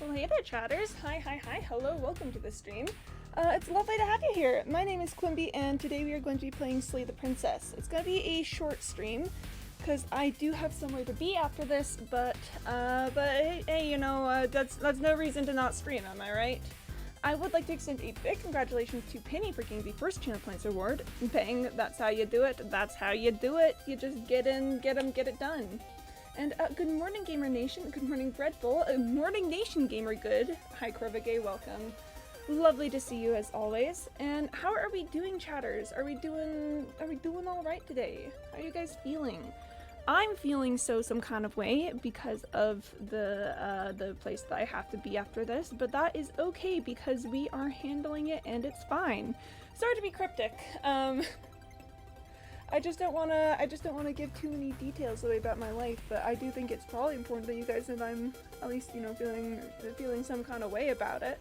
Well, hey there, chatters. Hi, hello, welcome to the stream. It's lovely to have you here. My name is Quimby, and today we are going to be playing Slay the Princess. It's going to be a short stream, because I do have somewhere to be after this, but hey, you know, that's no reason to not stream, am I right? I would like to extend a big congratulations to Penny for getting the first Channel Points award. Bang, that's how you do it. That's how you do it. You just get in, get it done. And good morning, Gamer Nation. Good morning, Breadful. Morning Nation Gamer Good. Hi, Corvigay, welcome. Lovely to see you as always. And how are we doing, chatters? Are we doing all right today? How are you guys feeling? I'm feeling some kind of way because of the place that I have to be after this, but that is okay because we are handling it and it's fine. Sorry to be cryptic. I just don't wanna give too many details away about my life, but I do think it's probably important that you guys know that I'm at least, you know, feeling some kind of way about it.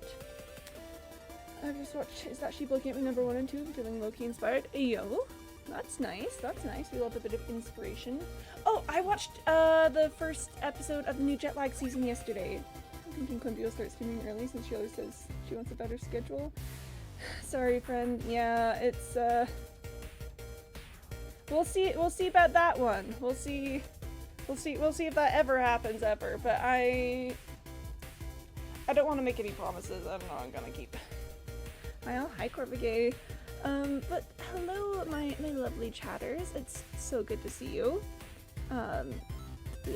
I just watched, is that Sheep looking at me number 1 and 2? I'm feeling low-key inspired. Yo, that's nice, that's nice. We love a bit of inspiration. Oh, I watched the first episode of the new Jet Lag season yesterday. I'm thinking Quimby will start streaming early since she always says she wants a better schedule. Sorry, friend. Yeah, it's We'll see about that one. We'll see if that ever happens ever, but I don't want to make any promises. I don't know I'm gonna keep. Well, hi Corvigay. But hello my lovely chatters. It's so good to see you.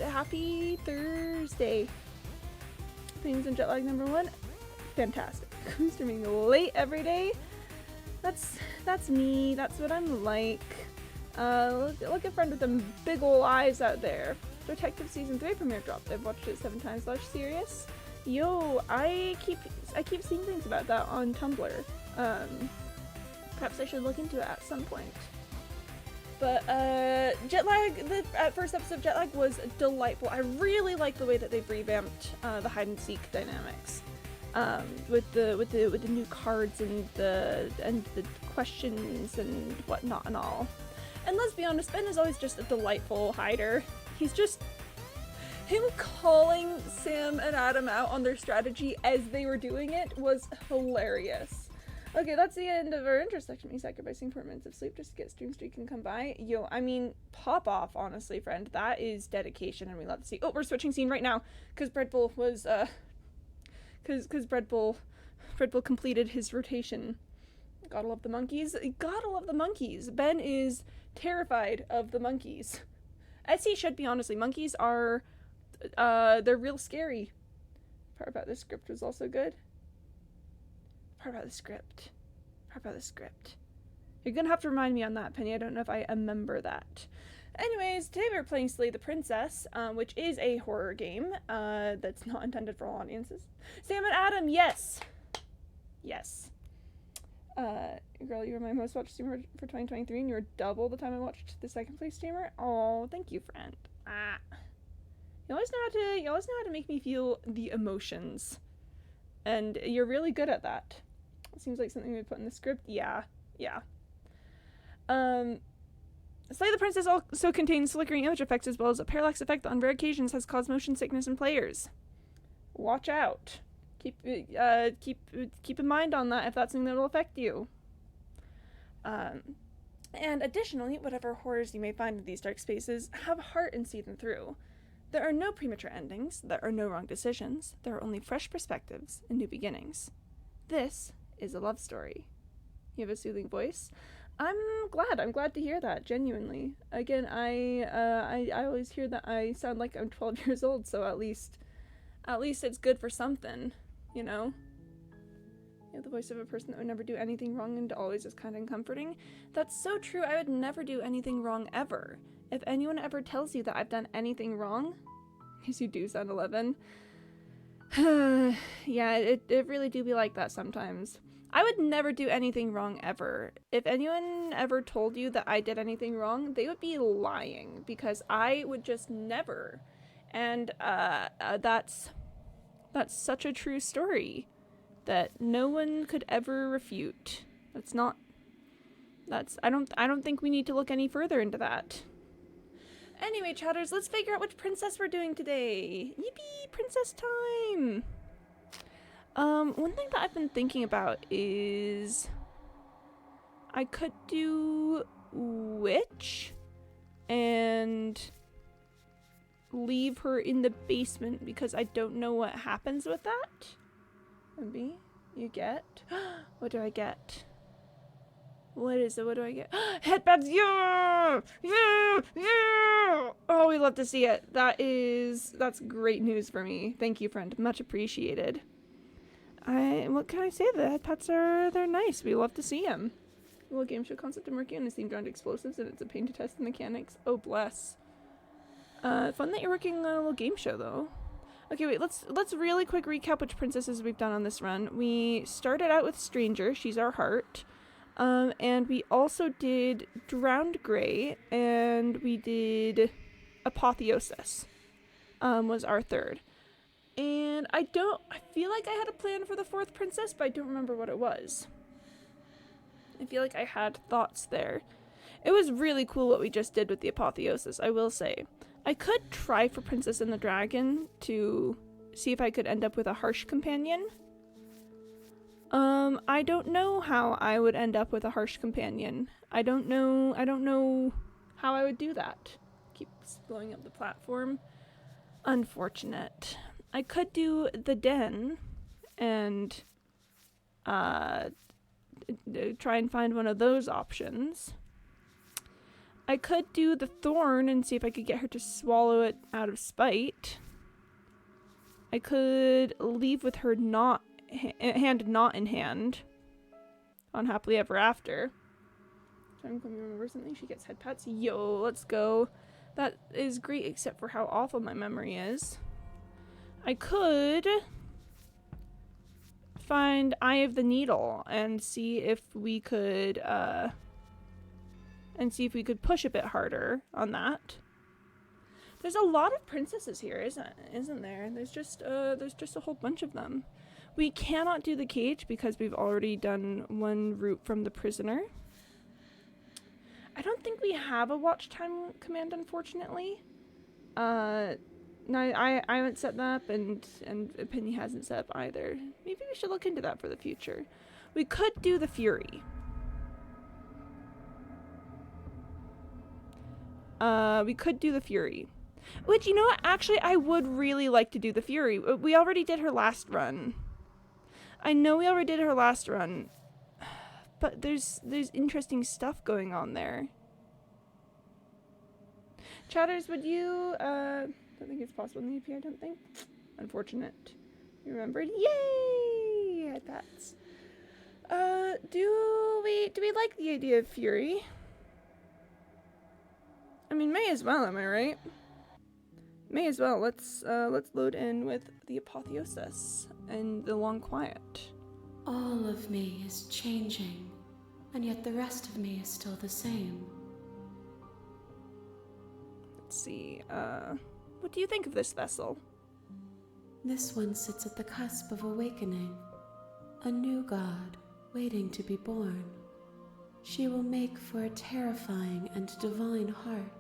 Happy Thursday. Things in jet lag number 1. Fantastic. I'm streaming late every day. That's me. That's what I'm like. Look at friend with them big ol' eyes out there. Detective Season 3 premiere dropped. I've watched it 7 times. Serious? Yo, I keep seeing things about that on Tumblr. Perhaps I should look into it at some point. But, Jet Lag, the first episode of Jet Lag was delightful. I really like the way that they've revamped, the hide-and-seek dynamics. With the new cards and the questions and whatnot and all. And let's be honest, Ben is always just a delightful hider. He's just... Him calling Sam and Adam out on their strategy as they were doing it was hilarious. Okay, that's the end of our intersection. Me sacrificing 4 minutes of sleep just to get stream streak and come by. Yo, I mean, pop off, honestly, friend. That is dedication and we love to see. Oh, we're switching scene right now. Because Breadbull was, Because Breadbull completed his rotation. Gotta love the monkeys. Gotta love the monkeys. Ben is terrified of the monkeys. As he should be, honestly. Monkeys are, they're real scary. Part about the script was also good. Part about the script. You're gonna have to remind me on that, Penny. I don't know if I remember that. Anyways, today we're playing Slay the Princess, which is a horror game, that's not intended for all audiences. Sam and Adam, yes! Yes. Girl, you were my most watched streamer for 2023, and you were double the time I watched the second place streamer. Oh, thank you, friend. You always know how to make me feel the emotions. And you're really good at that. It seems like something we put in the script. Yeah. Slay the Princess also contains flickering image effects as well as a parallax effect that on rare occasions has caused motion sickness in players. Watch out. Keep in mind on that if that's something that will affect you. And additionally, whatever horrors you may find in these dark spaces, have heart and see them through. There are no premature endings, there are no wrong decisions, there are only fresh perspectives and new beginnings. This is a love story. You have a soothing voice. I'm glad to hear that, genuinely. Again, I always hear that I sound like I'm 12 years old, so at least it's good for something, you know? You have the voice of a person that would never do anything wrong and always is kind and comforting. That's so true. I would never do anything wrong ever. If anyone ever tells you that I've done anything wrong, because you do sound 11, yeah, it really do be like that sometimes. I would never do anything wrong ever. If anyone ever told you that I did anything wrong, they would be lying, because I would just never. And that's such a true story that no one could ever refute. I don't think we need to look any further into that. Anyway, chatters, let's figure out which princess we're doing today. Yippee! Princess time! One thing that I've been thinking about is I could do Witch and leave her in the basement because I don't know what happens with that. Maybe you get. What do I get? What is it? What do I get? Headbands! Yeah! Yeah! Yeah! Oh, we love to see it. That's great news for me. Thank you, friend. Much appreciated. What can I say? The head pets they're nice. We love to see them. A little game show concept I'm working on is themed around explosives, and it's a pain to test the mechanics. Oh, bless. Fun that you're working on a little game show, though. Okay, wait, let's really quick recap which princesses we've done on this run. We started out with Stranger, she's our heart. And we also did Drowned Grey, and we did Apotheosis, was our third. And I feel like I had a plan for the fourth princess, but I don't remember what it was. I feel like I had thoughts there. It was really cool what we just did with the Apotheosis, I will say. I could try for Princess and the Dragon to see if I could end up with a harsh companion. I don't know how I would end up with a harsh companion. I don't know how I would do that. Keeps blowing up the platform. Unfortunate. I could do the Den and try and find one of those options. I could do the Thorn and see if I could get her to swallow it out of spite. I could leave with her hand not in hand on Happily Ever After. Trying to remember something. She gets head pats. Yo, let's go. That is great, except for how awful my memory is. I could find Eye of the Needle and see if we could push a bit harder on that. There's a lot of princesses here, isn't there? There's just a whole bunch of them. We cannot do the cage because we've already done one route from the prisoner. I don't think we have a watch time command, unfortunately. No, I haven't set that up, and Penny hasn't set up either. Maybe we should look into that for the future. We could do the Fury. Which, you know what? Actually, I would really like to do the Fury. We already did her last run. I know we already did her last run. But there's interesting stuff going on there. Chatters, would you... don't think it's possible in the EP, I don't think. Unfortunate. You remembered? Yay! Headpats. Do we like the idea of Fury? I mean, may as well, am I right? May as well. Let's load in with the Apotheosis and the Long Quiet. All of me is changing, and yet the rest of me is still the same. Let's see, what do you think of this vessel? This one sits at the cusp of awakening, a new god waiting to be born. She will make for a terrifying and divine heart.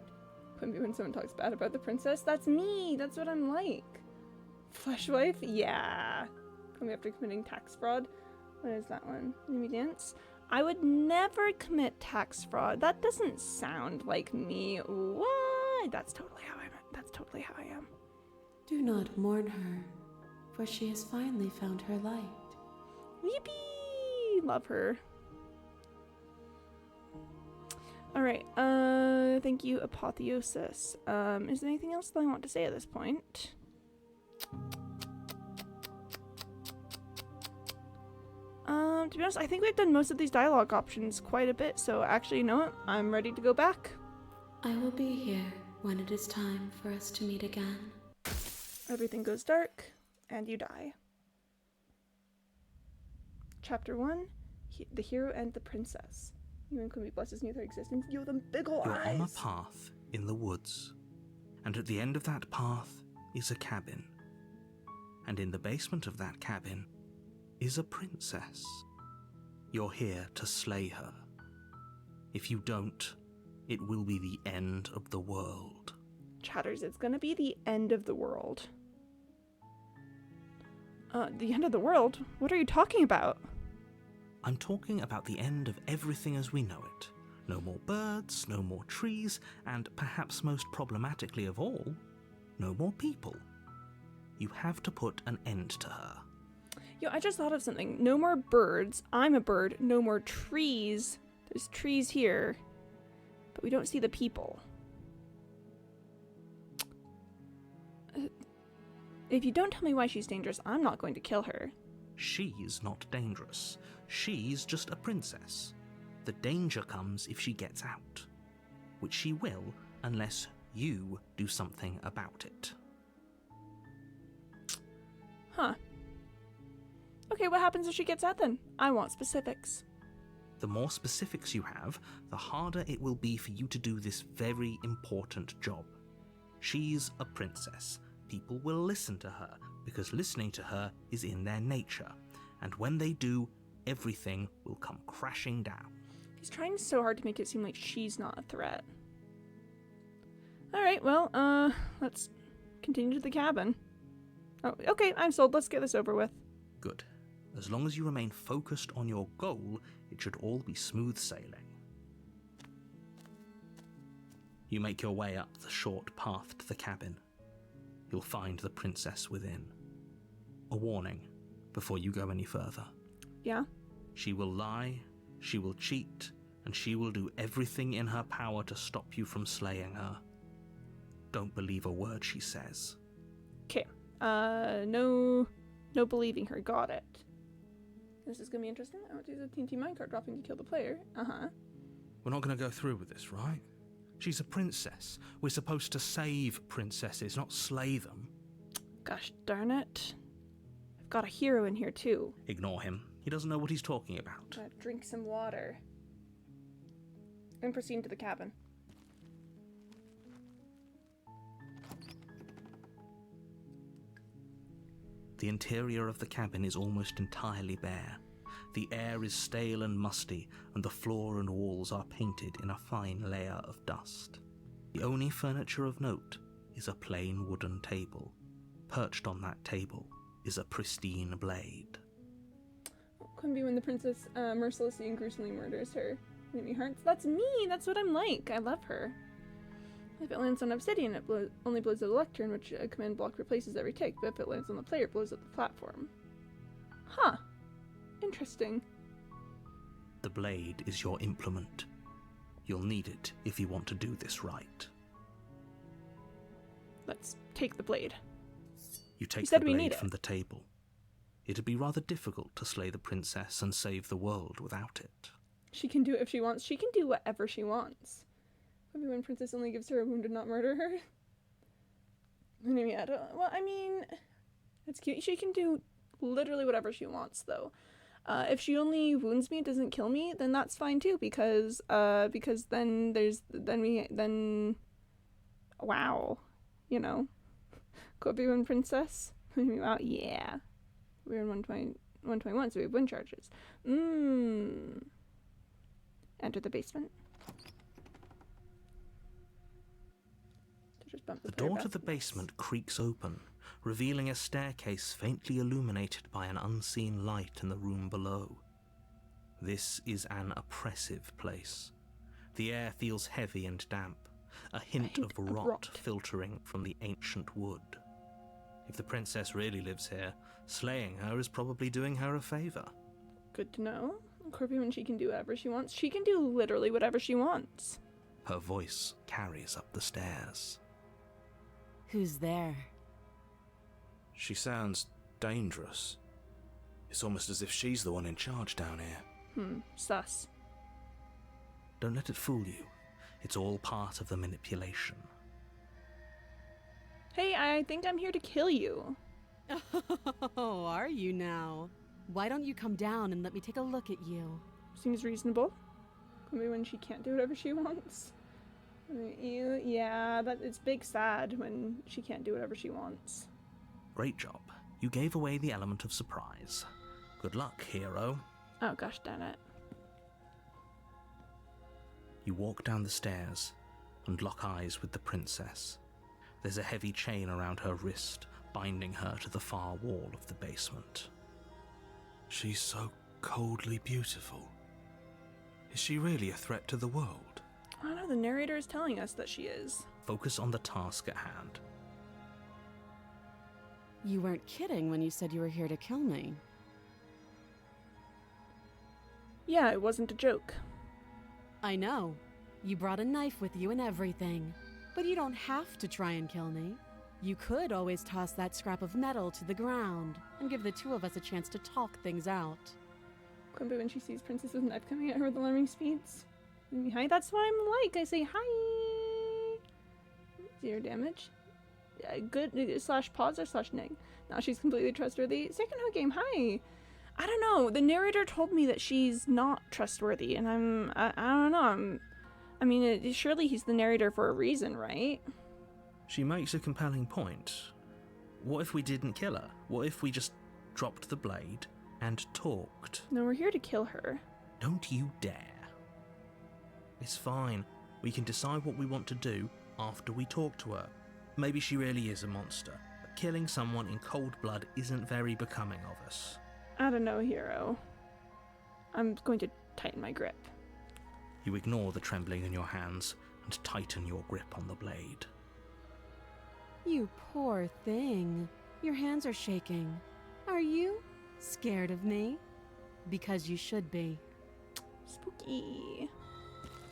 When someone talks bad about the princess, that's me. That's what I'm like. Fleshwife? Yeah. Coming after committing tax fraud. What is that one? Let me dance. I would never commit tax fraud. That doesn't sound like me. What? That's totally how I am. Do not mourn her, for she has finally found her light. Yippee! Love her. Alright, thank you, Apotheosis. Is there anything else that I want to say at this point? To be honest, I think we've done most of these dialogue options quite a bit, so actually, you know what? I'm ready to go back. I will be here when it is time for us to meet again. Everything goes dark, and you die. Chapter 1, The Hero and the Princess. You and Quimby blesses me with her existence. You them big ol' eyes. You're on a path in the woods, and at the end of that path is a cabin. And in the basement of that cabin is a princess. You're here to slay her. If you don't, it will be the end of the world. Chatters, it's gonna be the end of the world. The end of the world? What are you talking about? I'm talking about the end of everything as we know it. No more birds, no more trees, and perhaps most problematically of all, no more people. You have to put an end to her. Yo, I just thought of something. No more birds. I'm a bird. No more trees. There's trees here, but we don't see the people. If you don't tell me why she's dangerous, I'm not going to kill her. She's not dangerous. She's just a princess. The danger comes if she gets out, which she will unless you do something about it. Huh. Okay, what happens if she gets out then? I want specifics. The more specifics you have, the harder it will be for you to do this very important job. She's a princess. People will listen to her because listening to her is in their nature. And when they do, everything will come crashing down. He's trying so hard to make it seem like she's not a threat. Alright, well, let's continue to the cabin. Oh, okay, I'm sold. Let's get this over with. Good. As long as you remain focused on your goal, it should all be smooth sailing. You make your way up the short path to the cabin. You'll find the princess within. A warning before you go any further. Yeah? She will lie, she will cheat, and she will do everything in her power to stop you from slaying her. Don't believe a word she says. Okay. No believing her. Got it. This is gonna be interesting. I want to use a TNT minecart dropping to kill the player. Uh-huh. We're not going to go through with this, right? She's a princess. We're supposed to save princesses, not slay them. Gosh darn it. I've got a hero in here too. Ignore him. He doesn't know what he's talking about. Gotta drink some water. And proceed to the cabin. The interior of the cabin is almost entirely bare. The air is stale and musty, and the floor and walls are painted in a fine layer of dust. The only furniture of note is a plain wooden table. Perched on that table is a pristine blade. Couldn't be when the princess mercilessly and gruesomely murders her enemy hearts. That's me! That's what I'm like! I love her. If it lands on obsidian, it only blows up the lectern, which a command block replaces every tick, but if it lands on the player, it blows up the platform. Huh. Interesting. The blade is your implement. You'll need it if you want to do this right. Let's take the blade. You take the blade from the table. It'd be rather difficult to slay the princess and save the world without it. She can do it if she wants. She can do whatever she wants. Maybe when princess only gives her a wound and not murder her. I mean, it's cute. She can do literally whatever she wants, though. If she only wounds me and doesn't kill me, then that's fine too, because then wow, you know, Kobe-Wan princess. Wow, yeah, we're in 121, so we have wind charges. Enter the basement. The door to the basement creaks open, revealing a staircase faintly illuminated by an unseen light in the room below. This is an oppressive place. The air feels heavy and damp, a hint of rot filtering from the ancient wood. If the princess really lives here, slaying her is probably doing her a favor. Good to know. When she can do whatever she wants. She can do literally whatever she wants. Her voice carries up the stairs. Who's there? She sounds dangerous. It's almost as if she's the one in charge down here. Sus. Don't let it fool you. It's all part of the manipulation. Hey, I think I'm here to kill you. Oh, are you now? Why don't you come down and let me take a look at you? Seems reasonable. Maybe when she can't do whatever she wants. Yeah, it's big sad when she can't do whatever she wants. Great job. You gave away the element of surprise. Good luck, hero. Oh gosh darn it. You walk down the stairs and lock eyes with the princess. There's a heavy chain around her wrist, binding her to the far wall of the basement. She's so coldly beautiful. Is she really a threat to the world? I don't know, the narrator is telling us that she is. Focus on the task at hand. You weren't kidding when you said you were here to kill me. Yeah, it wasn't a joke. I know. You brought a knife with you and everything. But you don't have to try and kill me. You could always toss that scrap of metal to the ground and give the two of us a chance to talk things out. Quimby, when she sees Princess with a knife coming at her with alarming speeds. Hi, that's what I'm like. I say hi. 0 damage. Good / pause or / neg. Now she's completely trustworthy. Second hook game. Hi. I don't know. The narrator told me that she's not trustworthy, and I don't know. I mean, surely he's the narrator for a reason, right? She makes a compelling point. What if we didn't kill her? What if we just dropped the blade and talked? No, we're here to kill her. Don't you dare. It's fine. We can decide what we want to do after we talk to her. Maybe she really is a monster, but killing someone in cold blood isn't very becoming of us. I don't know, hero. I'm going to tighten my grip. You ignore the trembling in your hands and tighten your grip on the blade. You poor thing. Your hands are shaking. Are you scared of me? Because you should be. Spooky.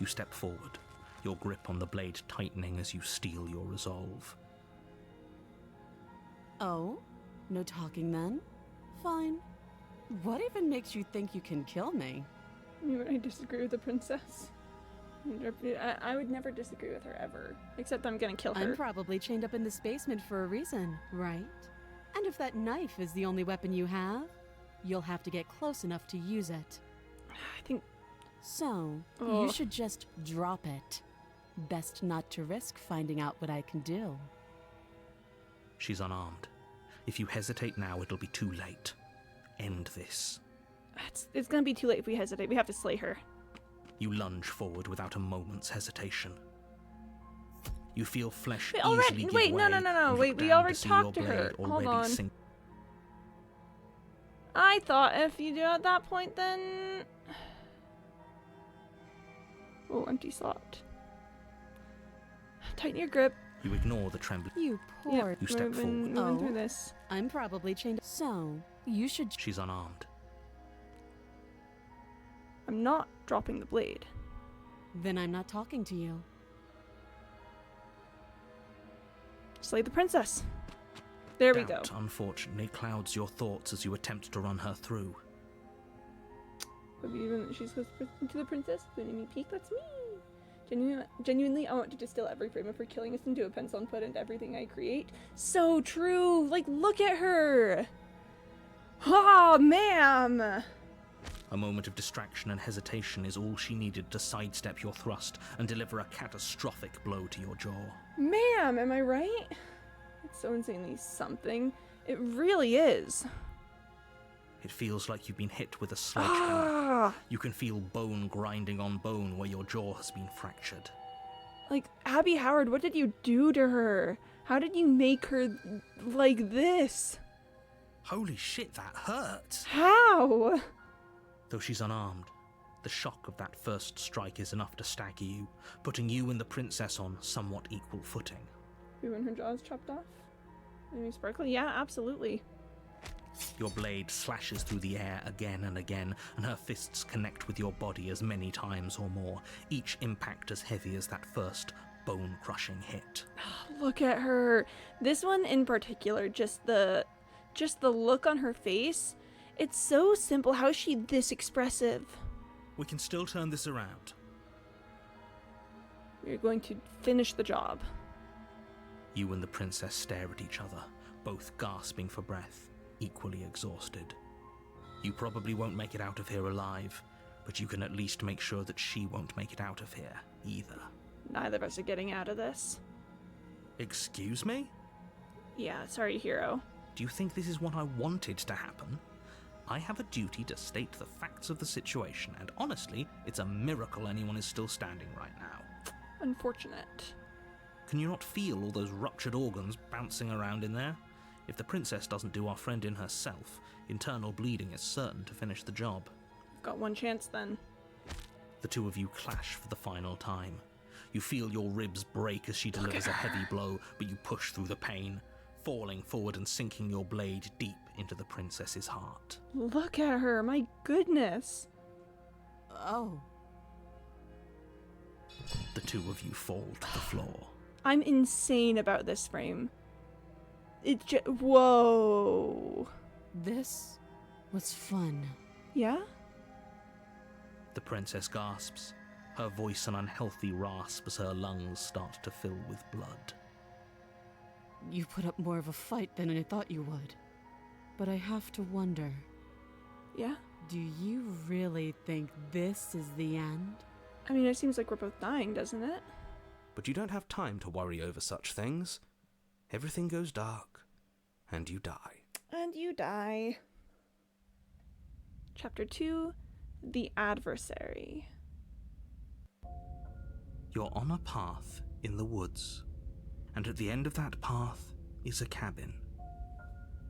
You step forward, your grip on the blade tightening as you steel your resolve. Oh? No talking then? Fine. What even makes you think you can kill me? You and I disagree with the princess. I would never disagree with her ever. Except I'm gonna kill her. I'm probably chained up in this basement for a reason, right? And if that knife is the only weapon you have, you'll have to get close enough to use it. I think... So, Oh. you should just drop it. Best not to risk finding out what I can do. She's unarmed. If you hesitate now, it'll be too late. End this. It's gonna be too late if we hesitate. We have to slay her. You lunge forward without a moment's hesitation. You feel flesh Wait, easily give wait, way. no. and look Wait, we down already see talked your to her. blade Hold already on. sink- I thought if you do at that point, then... Oh, empty slot. Tighten your grip. You ignore the trembling. You poor... Yep, You step moving forward. through this. I'm probably chained... So, you should... She's unarmed. I'm not dropping the blade. Then I'm not talking to you. Slay the princess. There we go. Doubt, unfortunately, clouds your thoughts as you attempt to run her through. But even she's supposed to the princess. When you peek, that's me. Genuinely, I want to distill every frame of her killing us into a pencil and put into everything I create. So true. Like, look at her. Ah, ma'am. A moment of distraction and hesitation is all she needed to sidestep your thrust and deliver a catastrophic blow to your jaw. Ma'am, am I right? It's so insanely something. It really is. It feels like you've been hit with a sledgehammer. Ah, You can feel bone grinding on bone where your jaw has been fractured. like, Abby Howard, what did you do to her? How did you make her like this? Holy shit, that hurt! How? Though she's unarmed, the shock of that first strike is enough to stagger you, putting you and the princess on somewhat equal footing. When her jaw's chopped off? Maybe sparkly? Yeah, absolutely. Your blade slashes through the air again and again, and her fists connect with your body as many times or more, each impact as heavy as that first bone-crushing hit. Look at her. This one in particular, just the look on her face. It's so simple. How is she this expressive? We can still turn this around. We're going to finish the job. You and the princess stare at each other, both gasping for breath, equally exhausted. You probably won't make it out of here alive, but you can at least make sure that she won't make it out of here, either. Neither of us are getting out of this. Excuse me? Yeah, sorry, hero. Do you think this is what I wanted to happen? I have a duty to state the facts of the situation, and honestly, it's a miracle anyone is still standing right now. Unfortunate. Can you not feel all those ruptured organs bouncing around in there? If the princess doesn't do our friend in herself, internal bleeding is certain to finish the job. Got one chance then. The two of you clash for the final time. You feel your ribs break as she delivers a heavy blow, but you push through the pain, falling forward and sinking your blade deep into the princess's heart. Look at her, my goodness. Oh. The two of you fall to the floor. I'm insane about this frame. Whoa. This was fun. Yeah? The princess gasps, her voice an unhealthy rasp as her lungs start to fill with blood. You put up more of a fight than I thought you would. But I have to wonder, Yeah? do you really think this is the end? I mean, it seems like we're both dying, doesn't it? But you don't have time to worry over such things. Everything goes dark, and you die. And you die. Chapter 2, The Adversary. You're on a path in the woods, and at the end of that path is a cabin.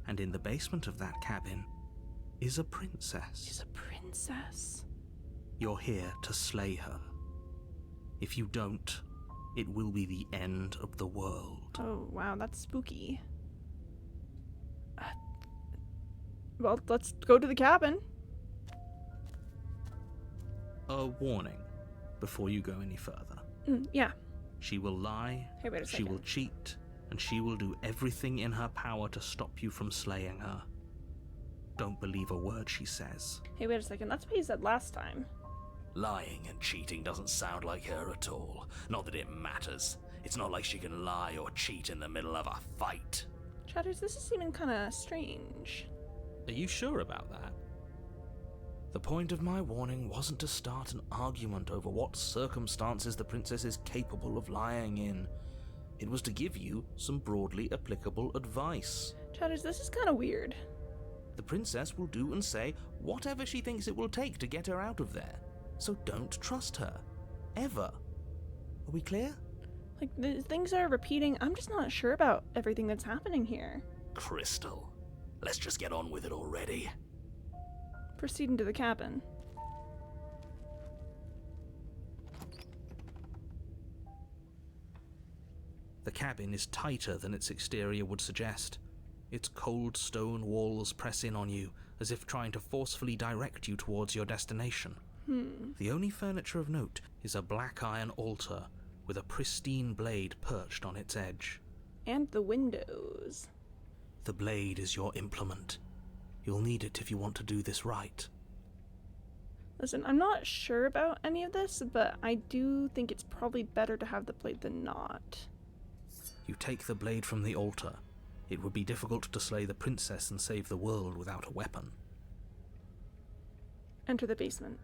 And in the basement of that cabin is a princess. She's a princess. You're here to slay her. If you don't, it will be the end of the world. Oh, wow, that's spooky. Well, let's go to the cabin. A warning before you go any further. Yeah. She will lie, Hey, wait a she second. will cheat, and she will do everything in her power to stop you from slaying her. Don't believe a word she says. Hey, wait a second. That's what he said last time. Lying and cheating doesn't sound like her at all. Not that it matters. It's not like she can lie or cheat in the middle of a fight. Chatters, this is seeming kind of strange. Are you sure about that? The point of my warning wasn't to start an argument over what circumstances the princess is capable of lying in. It was to give you some broadly applicable advice. Chatters, this is kind of weird. The princess will do and say whatever she thinks it will take to get her out of there. So don't trust her. Ever. Are we clear? Like, the things are repeating. I'm just not sure about everything that's happening here. Crystal, let's just get on with it already. Proceed into the cabin. The cabin is tighter than its exterior would suggest. Its cold stone walls press in on you, as if trying to forcefully direct you towards your destination. The only furniture of note is a black iron altar with a pristine blade perched on its edge. And the windows. The blade is your implement. You'll need it if you want to do this right. Listen, I'm not sure about any of this, but I do think it's probably better to have the blade than not. You take the blade from the altar. It would be difficult to slay the princess and save the world without a weapon. Enter the basement.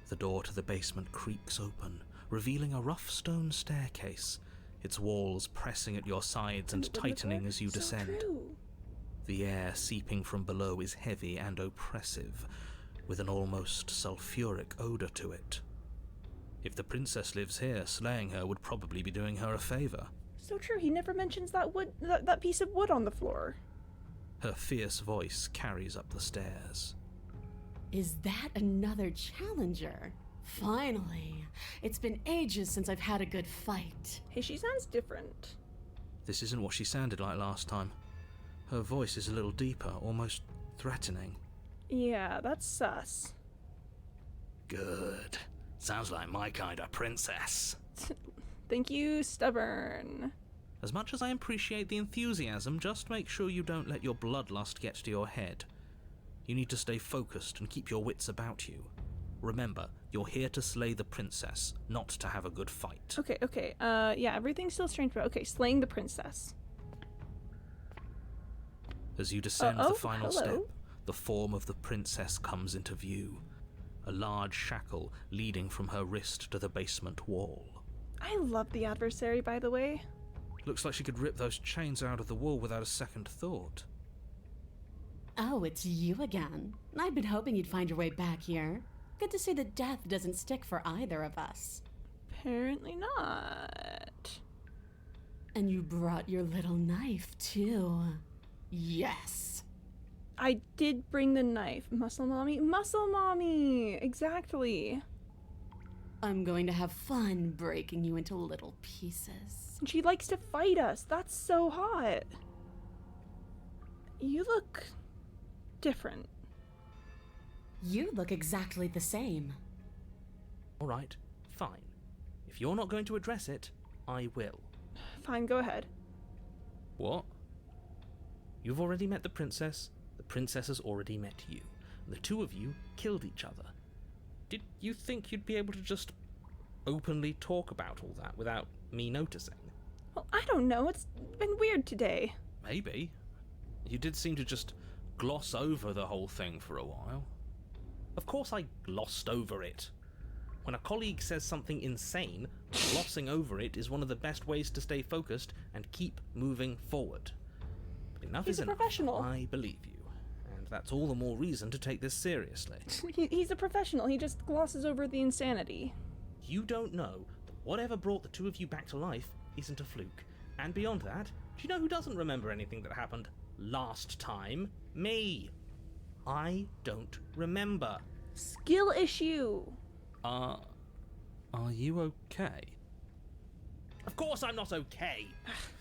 The door to the basement creaks open, revealing a rough stone staircase, its walls pressing at your sides and tightening as you So descend. true. The air seeping from below is heavy and oppressive, with an almost sulphuric odor to it. If the princess lives here, slaying her would probably be doing her a favor. So true. He never mentions that that piece of wood on the floor. Her fierce voice carries up the stairs. Is that another challenger? Finally. It's been ages since I've had a good fight. Hey, she sounds different. This isn't what she sounded like last time. Her voice is a little deeper, almost threatening. Yeah, that's sus. Good. Sounds like my kind of princess. Thank you, stubborn. As much as I appreciate the enthusiasm, just make sure you don't let your bloodlust get to your head. You need to stay focused and keep your wits about you. Remember, you're here to slay the princess, not to have a good fight. Okay. Yeah, everything's still strange, but okay, slaying the princess. As you descend Oh, the final hello. step, the form of the princess comes into view. A large shackle leading from her wrist to the basement wall. I love the adversary, by the way. Looks like she could rip those chains out of the wall without a second thought. Oh, it's you again. I've been hoping you'd find your way back here. Good to see that death doesn't stick for either of us. Apparently not. And you brought your little knife, too. Yes. I did bring the knife. Muscle mommy? Muscle mommy! Exactly. I'm going to have fun breaking you into little pieces. And she likes to fight us. That's so hot. You look different. You look exactly the same. Alright, fine. If you're not going to address it, I will. Fine, go ahead. What? You've already met the princess has already met you, and the two of you killed each other. Did you think you'd be able to just openly talk about all that without me noticing? Well, I don't know. It's been weird today. Maybe. You did seem to just gloss over the whole thing for a while. Of course I glossed over it. When a colleague says something insane, glossing over it is one of the best ways to stay focused and keep moving forward. But enough He's is a enough. professional. I believe you. And that's all the more reason to take this seriously. He's a professional. He just glosses over the insanity. You don't know that whatever brought the two of you back to life isn't a fluke. And beyond that, do you know who doesn't remember anything that happened last time? Me. I don't remember. Skill issue. Are you okay? Of course I'm not okay.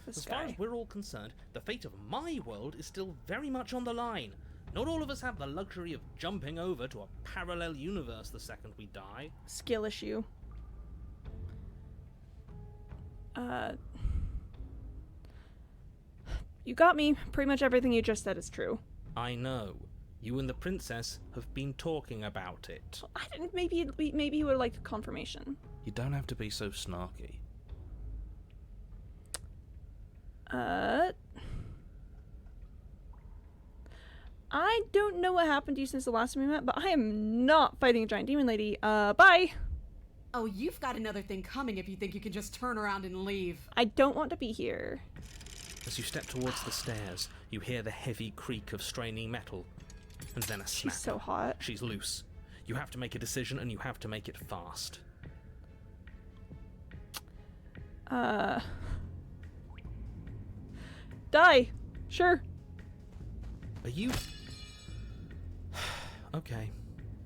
As far as we're all concerned, the fate of my world is still very much on the line. Not all of us have the luxury of jumping over to a parallel universe the second we die. Skill issue. You got me. Pretty much everything you just said is true. I know. You and the princess have been talking about it. I didn't. Maybe he would have liked confirmation. You don't have to be so snarky. I don't know what happened to you since the last time we met, but I am not fighting a giant demon lady. Bye! Oh, you've got another thing coming if you think you can just turn around and leave. I don't want to be here. As you step towards the stairs, you hear the heavy creak of straining metal, and then a snap. She's so hot. She's loose. You have to make a decision, and you have to make it fast. Die! Sure. Are you... Okay.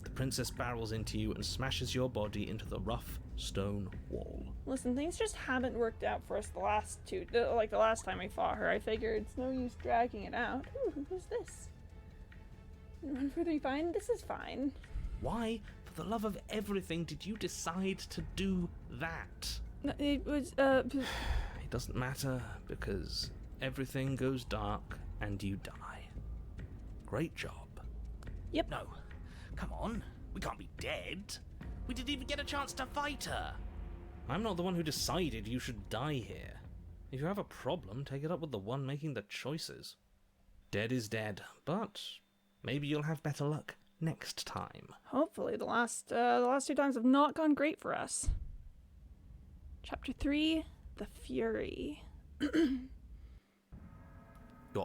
The princess barrels into you and smashes your body into the rough stone wall. Listen, things just haven't worked out for us the last time we fought her. I figured it's no use dragging it out. Ooh, who's this? Run further you find? This is fine. Why, for the love of everything, did you decide to do that? It was, It doesn't matter, because everything goes dark and you die. Great job. Yep. No, come on. We can't be dead. We didn't even get a chance to fight her. I'm not the one who decided you should die here. If you have a problem, take it up with the one making the choices. Dead is dead, but maybe you'll have better luck next time. Hopefully, the last 2 times have not gone great for us. Chapter 3, The Fury. You're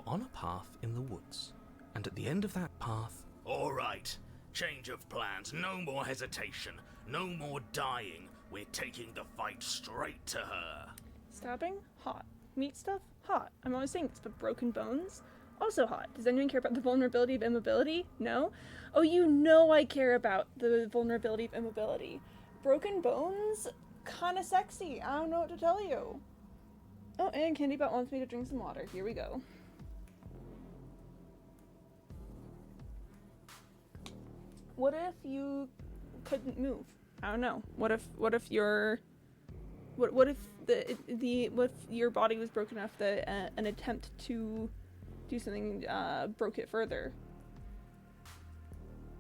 on a path in the woods, and at the end of that path... All right, change of plans, no more hesitation, no more dying. We're taking the fight straight to her. Stabbing? Hot. Meat stuff? Hot. I'm always saying it's but broken bones? Also hot. Does anyone care about the vulnerability of immobility? No? Oh, you know I care about the vulnerability of immobility. Broken bones? Kinda sexy. I don't know what to tell you. Oh, and Candybot wants me to drink some water. Here we go. What if you couldn't move? I don't know. What if your what if your body was broken enough that an attempt to do something broke it further?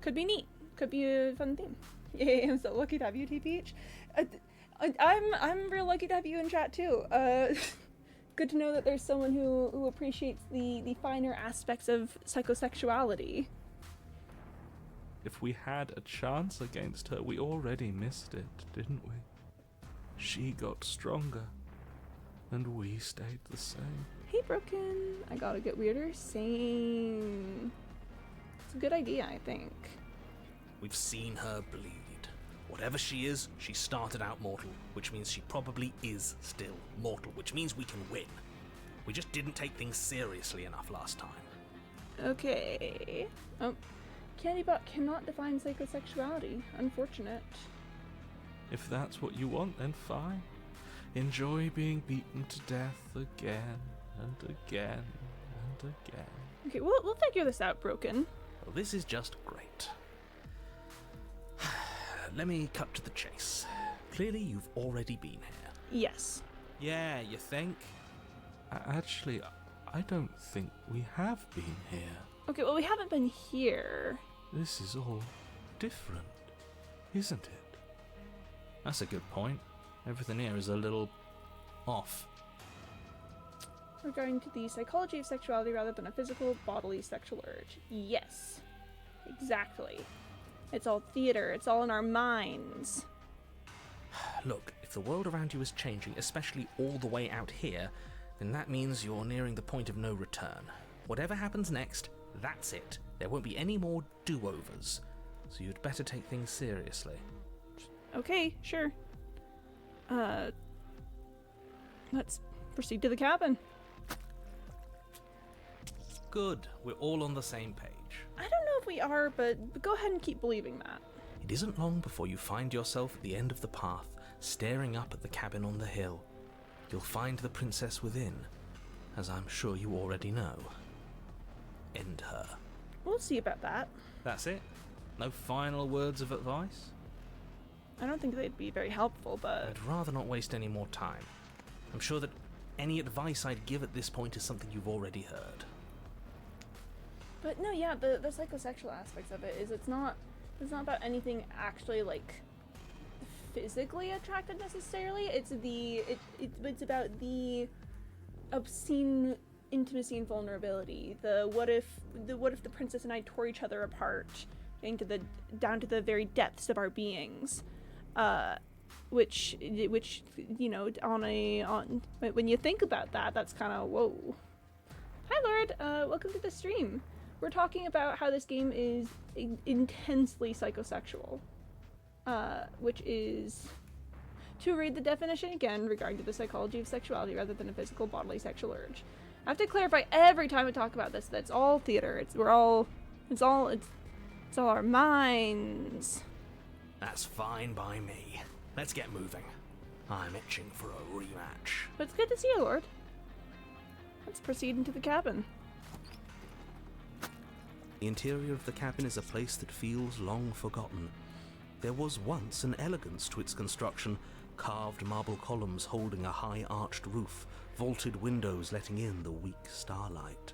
Could be neat. Could be a fun theme. Yay! I'm so lucky to have you, TPH. I'm real lucky to have you in chat too. Good to know that there's someone who appreciates the finer aspects of psychosexuality. If we had a chance against her, we already missed it, didn't we? She got stronger, and we stayed the same. Hey, Broken. I gotta get weirder. Same. It's a good idea, I think. We've seen her bleed. Whatever she is, she started out mortal, which means she probably is still mortal, which means we can win. We just didn't take things seriously enough last time. Okay. Oh, Candybot cannot define psychosexuality. Unfortunate. If that's what you want, then fine. Enjoy being beaten to death again and again and again. Okay, we'll figure this out, Broken. Well, this is just great. Let me cut to the chase. Clearly, you've already been here. Yes. Yeah, you think? Actually, I don't think we have been here. Okay, well, we haven't been here. This is all different, isn't it? That's a good point. Everything here is a little off. Regarding to the psychology of sexuality rather than a physical, bodily sexual urge. Yes. Exactly. It's all theater. It's all in our minds. Look, if the world around you is changing, especially all the way out here, then that means you're nearing the point of no return. Whatever happens next, that's it. There won't be any more do-overs. So you'd better take things seriously. Okay, sure. Let's proceed to the cabin. Good. We're all on the same page. I don't know if we are, but go ahead and keep believing that. It isn't long before you find yourself at the end of the path, staring up at the cabin on the hill. You'll find the princess within, as I'm sure you already know. End her. We'll see about that. That's it? No final words of advice? I don't think they'd be very helpful, but... I'd rather not waste any more time. I'm sure that any advice I'd give at this point is something you've already heard. But no, yeah, the psychosexual aspects of it is it's not about anything actually, like, physically attractive necessarily. It's it's about the obscene intimacy and vulnerability. The what if the princess and I tore each other apart, down to the very depths of our beings, which you know, when you think about that, that's kind of whoa. Hi Lord, welcome to the stream. We're talking about how this game is intensely psychosexual, which is, to read the definition again regarding to the psychology of sexuality rather than a physical bodily sexual urge. I have to clarify every time I talk about this that it's all theater. It's all our minds. That's fine by me. Let's get moving. I'm itching for a rematch. But it's good to see you, Lord. Let's proceed into the cabin. The interior of the cabin is a place that feels long forgotten. There was once an elegance to its construction, carved marble columns holding a high arched roof, vaulted windows letting in the weak starlight.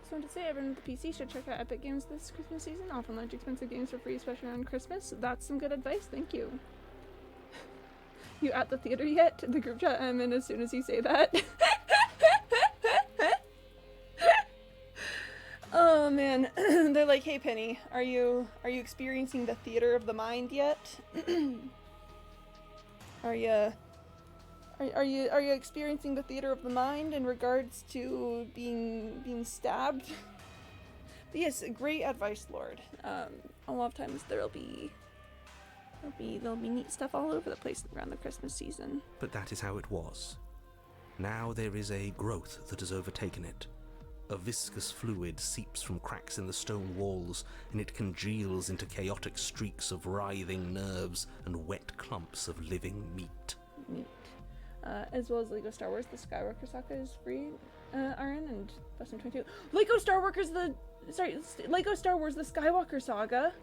Just wanted to say everyone with the PC should check out Epic Games this Christmas season, offering large expensive games for free, especially around Christmas. That's some good advice, thank you. You at the theater yet? The group chat I'm in as soon as you say that. Oh man, they're like, hey Penny, are you experiencing the theater of the mind yet? Are you experiencing the theater of the mind in regards to being stabbed? But yes, great advice, Lord. A lot of times there'll be neat stuff all over the place around the Christmas season. But that is how it was. Now there is a growth that has overtaken it. A viscous fluid seeps from cracks in the stone walls, and it congeals into chaotic streaks of writhing nerves and wet clumps of living meat. Neat. As well as Lego Star Wars, the Skywalker Saga is free, Aaron, and Bustin 22. Lego Star Wars, the Skywalker Saga.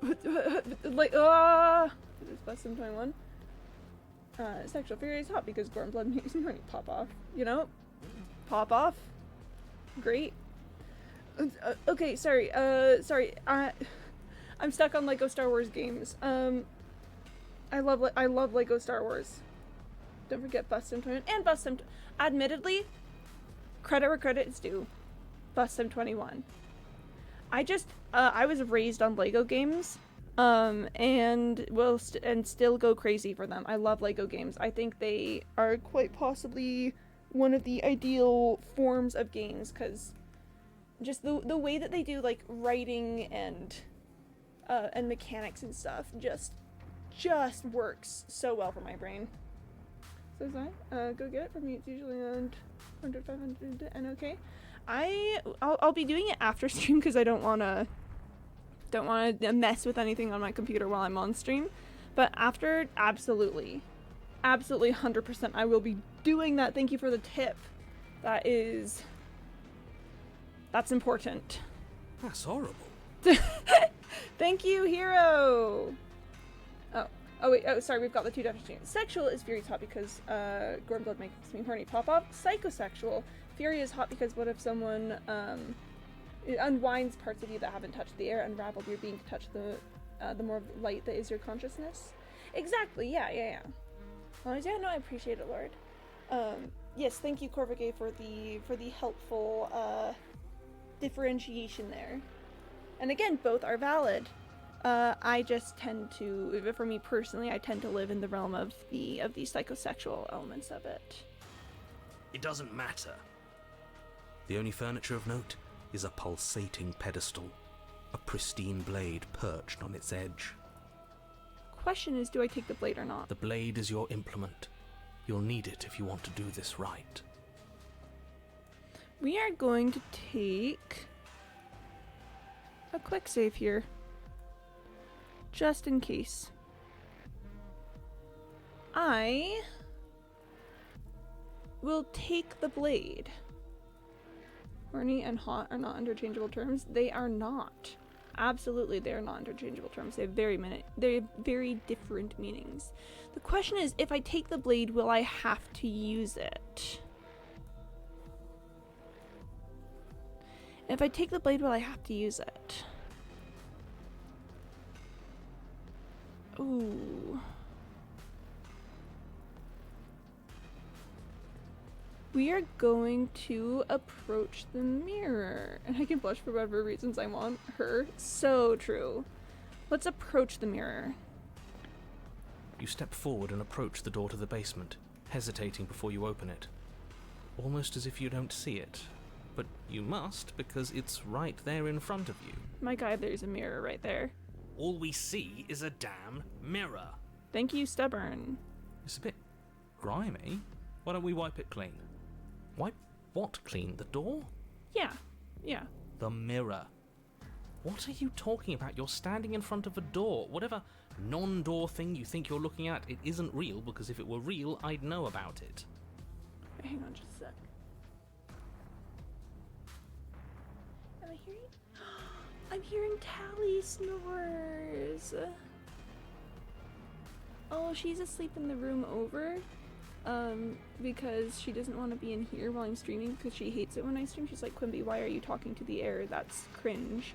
It's Bustin 21. Sexual Fury is hot because gore and blood makes me horny. Pop off. You know? Pop off. Great. Okay, sorry. I'm stuck on Lego Star Wars games. I love Lego Star Wars. Don't forget Bustin 21 and Bustin. Admittedly, credit where credit is due. Bustin 21. I was raised on Lego games. And will still go crazy for them. I love Lego games. I think they are quite possibly one of the ideal forms of games, because just the way that they do like writing and mechanics and stuff just works so well for my brain. So go get it for me. It's usually around 100, 500 and okay. I'll be doing it after stream because I don't want to mess with anything on my computer while I'm on stream. But after, absolutely 100% I will be doing that. Thank you for the tip. That's important. That's horrible. Thank you, hero. Oh wait, sorry, we've got the two definitions. Sexual is Fury's hot because Gorm blood makes me horny. Pop off. Psychosexual. Fury is hot because what if someone it unwinds parts of you that haven't touched the air, unraveled your being to touch the more light that is your consciousness. Exactly. Yeah. Oh yeah, no, I appreciate it, Lord. Yes, thank you, Corvigay, for the helpful differentiation there. And again, both are valid. I just tend to, for me personally, I tend to live in the realm of the psychosexual elements of it. It doesn't matter. The only furniture of note is a pulsating pedestal, a pristine blade perched on its edge. Question is, do I take the blade or not? The blade is your implement. You'll need it if you want to do this right. We are going to take a quick save here. Just in case. I will take the blade. Horny and hot are not interchangeable terms. They are not. Absolutely, they are not interchangeable terms. They have very different meanings. The question is, if I take the blade, will I have to use it? If I take the blade, will I have to use it? Ooh. We are going to approach the mirror. And I can blush for whatever reasons I want her. So true. Let's approach the mirror. You step forward and approach the door to the basement, hesitating before you open it. Almost as if you don't see it. But you must, because it's right there in front of you. My God, there's a mirror right there. All we see is a damn mirror. Thank you, Stubborn. It's a bit grimy. Why don't we wipe it clean? Wipe what clean? The door? Yeah. The mirror. What are you talking about? You're standing in front of a door. Whatever non-door thing you think you're looking at, it isn't real, because if it were real, I'd know about it. Wait, hang on just a sec. Am I hearing? I'm hearing Tally snores. Oh, she's asleep in the room over. Because she doesn't want to be in here while I'm streaming because she hates it when I stream. She's like, Quimby, why are you talking to the air? That's cringe.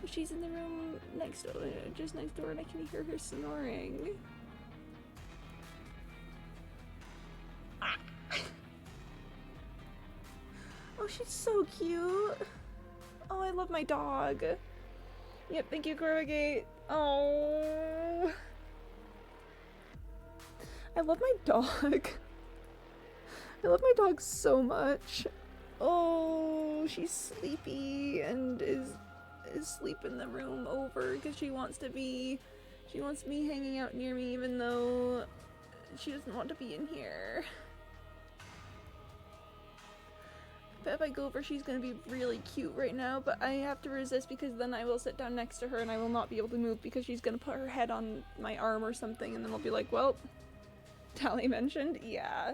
But she's in the room next door, just next door, and I can hear her snoring. Oh, she's so cute. Oh, I love my dog. Yep, thank you, Corrugate. Oh. I love my dog. I love my dog so much. Oh, she's sleepy and is asleep in the room over because she wants me hanging out near me even though she doesn't want to be in here. But if I go over, she's gonna be really cute right now, but I have to resist because then I will sit down next to her and I will not be able to move because she's gonna put her head on my arm or something and then I'll be like, well, Tally mentioned, yeah.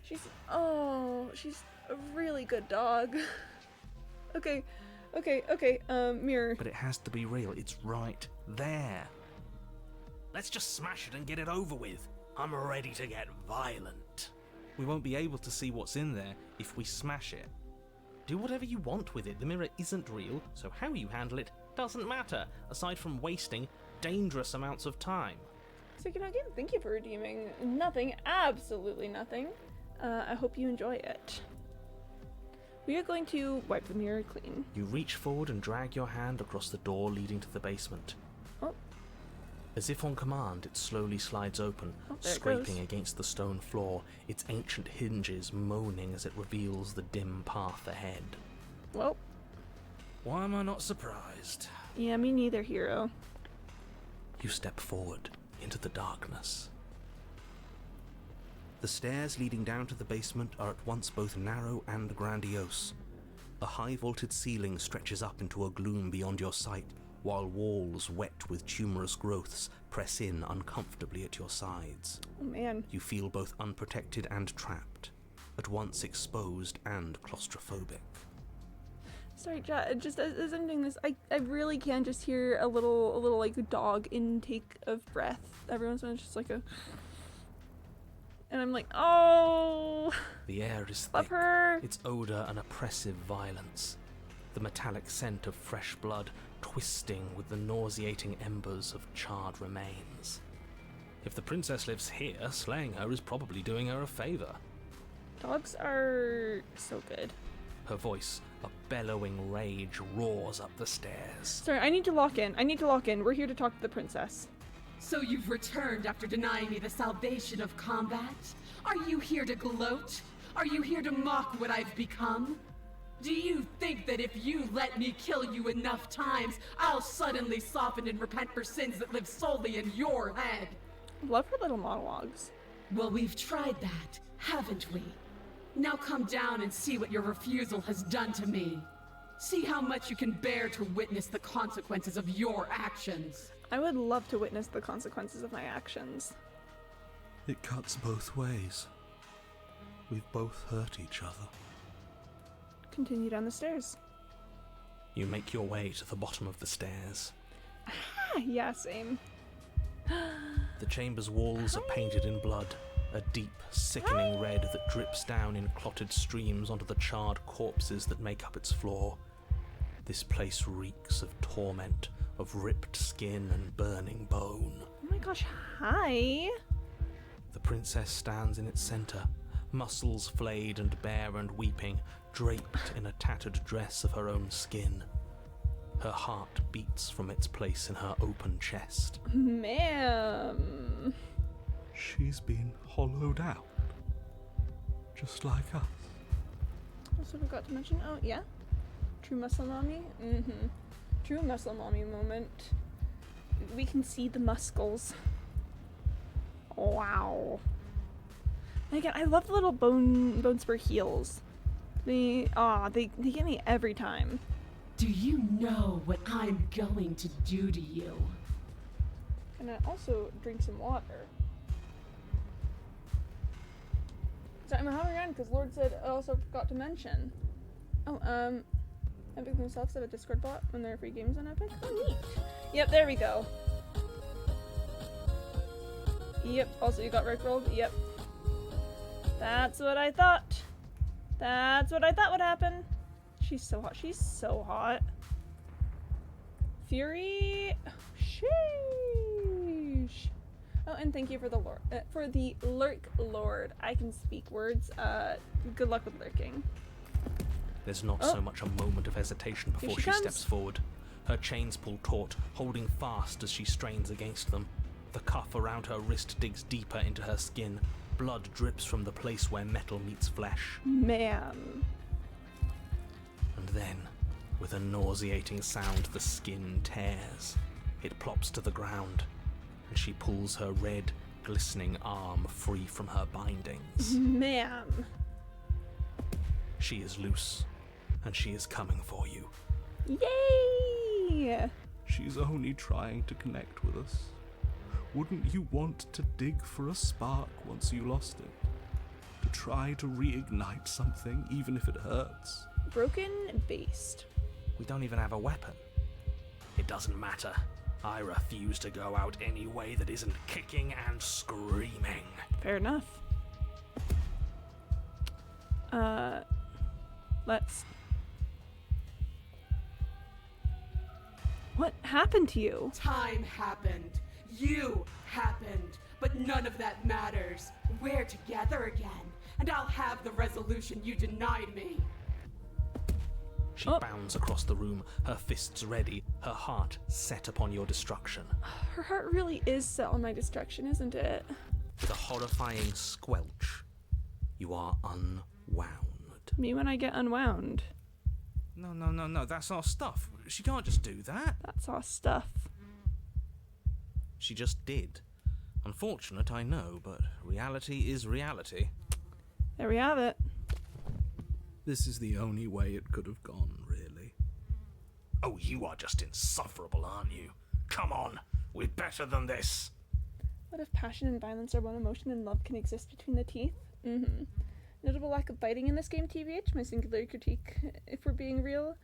She's a really good dog. Okay, mirror. But it has to be real. It's right there. Let's just smash it and get it over with. I'm ready to get violent. We won't be able to see what's in there if we smash it. Do whatever you want with it. The mirror isn't real, so how you handle it doesn't matter, aside from wasting dangerous amounts of time. So again, thank you for redeeming nothing, absolutely nothing. I hope you enjoy it. We are going to wipe the mirror clean. You reach forward and drag your hand across the door leading to the basement. Oh. As if on command, it slowly slides open, There it scraping goes. against the stone floor, its ancient hinges moaning as it reveals the dim path ahead. Well, Why am I not surprised? yeah, me neither, hero. You step forward into the darkness. The stairs leading down to the basement are at once both narrow and grandiose. A high-vaulted ceiling stretches up into a gloom beyond your sight, while walls wet with tumorous growths press in uncomfortably at your sides. Oh man. You feel both unprotected and trapped, at once exposed and claustrophobic. Sorry, just as I'm doing this, I really can just hear a little like dog intake of breath. Every once in a while, it's just like a, and I'm like, oh, The air is love thick, her. its odor an oppressive violence, the metallic scent of fresh blood twisting with the nauseating embers of charred remains. If the princess lives here, slaying her is probably doing her a favor. Dogs are so good. Her voice, a bellowing rage, roars up the stairs. Sorry, I need to lock in. We're here to talk to the princess. So you've returned after denying me the salvation of combat? Are you here to gloat? Are you here to mock what I've become? Do you think that if you let me kill you enough times, I'll suddenly soften and repent for sins that live solely in your head? Love her little monologues. Well, we've tried that, haven't we? Now come down and see what your refusal has done to me. See how much you can bear to witness the consequences of your actions. I would love to witness the consequences of my actions. It cuts both ways. We've both hurt each other. Continue down the stairs. You make your way to the bottom of the stairs. Ah, yeah, same. The chamber's walls are painted in blood, a deep, sickening red that drips down in clotted streams onto the charred corpses that make up its floor. This place reeks of torment, of ripped skin and burning bone. Oh my gosh, hi. The princess stands in its center, muscles flayed and bare and weeping, draped in a tattered dress of her own skin. Her heart beats from its place in her open chest. Ma'am. She's been hollowed out. Just like us. Also forgot to mention, oh yeah, true muscle mommy. True muscle mommy moment. We can see the muscles. Wow. And again, I love the little bone spur heels. They get me every time. Do you know what I'm going to do to you? Gonna also drink some water. So I'm hovering around because Lord said I also forgot to mention. Oh, Epic themselves have a Discord bot when there are free games on Epic. Oh, neat. Yep, there we go. Yep, also you got rickrolled. Yep. That's what I thought. That's what I thought would happen. She's so hot. She's so hot. Fury. Sheesh. Oh, and thank you for the lurk lord. I can speak words. Good luck with lurking. There's not so much a moment of hesitation before she she comes. steps forward. Her chains pull taut, holding fast as she strains against them. The cuff around her wrist digs deeper into her skin. Blood drips from the place where metal meets flesh. Man. And then, with a nauseating sound, the skin tears. It plops to the ground, and she pulls her red, glistening arm free from her bindings. Man. She is loose, and she is coming for you. Yay! She's only trying to connect with us. Wouldn't you want to dig for a spark once you lost it? To try to reignite something, even if it hurts? Broken based. We don't even have a weapon. It doesn't matter. I refuse to go out any way that isn't kicking and screaming. Fair enough. Let's... What happened to you? Time happened. You happened. But none of that matters. We're together again, and I'll have the resolution you denied me. She Oh. bounds across the room, her fists ready, her heart set upon your destruction. Her heart really is set on my destruction, isn't it? With a horrifying squelch, you are unwound. Me when I get unwound. No, that's our stuff. She can't just do that. That's our stuff. She just did. Unfortunate, I know, but reality is reality. There we have it. This is the only way it could have gone, really. Oh, you are just insufferable, aren't you? Come on, we're better than this. What if passion and violence are one emotion and love can exist between the teeth? Mm-hmm. Notable lack of biting in this game, TVH, my singular critique, if we're being real.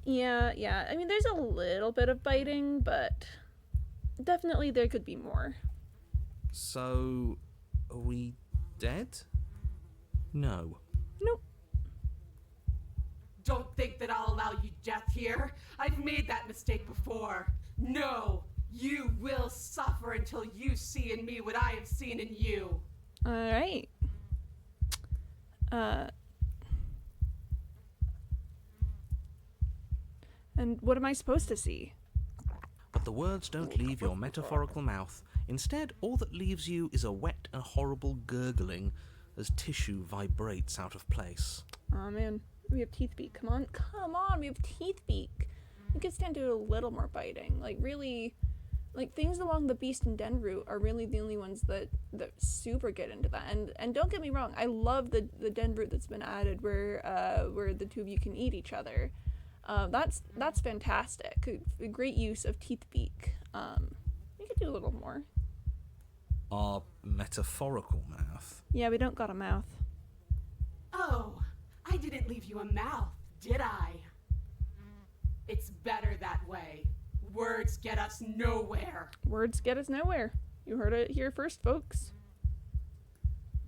Yeah. I mean, there's a little bit of biting, but definitely there could be more. So, are we dead? No. Nope. Don't think that I'll allow you death here. I've made that mistake before. No, you will suffer until you see in me what I have seen in you. Alright. And what am I supposed to see? But the words don't leave your metaphorical mouth. Instead, all that leaves you is a wet and horrible gurgling as tissue vibrates out of place. Oh man, we have teeth beak. Come on, we have teeth beak. We could stand to do a little more biting. Like really, like things along the beast and den route are really the only ones that super get into that. And don't get me wrong, I love the den route that's been added where the two of you can eat each other. That's fantastic. A great use of teeth beak. We could do a little more. Our metaphorical mouth. Yeah, we don't got a mouth. Oh, I didn't leave you a mouth, did I? It's better that way. Words get us nowhere. Words get us nowhere. You heard it here first, folks.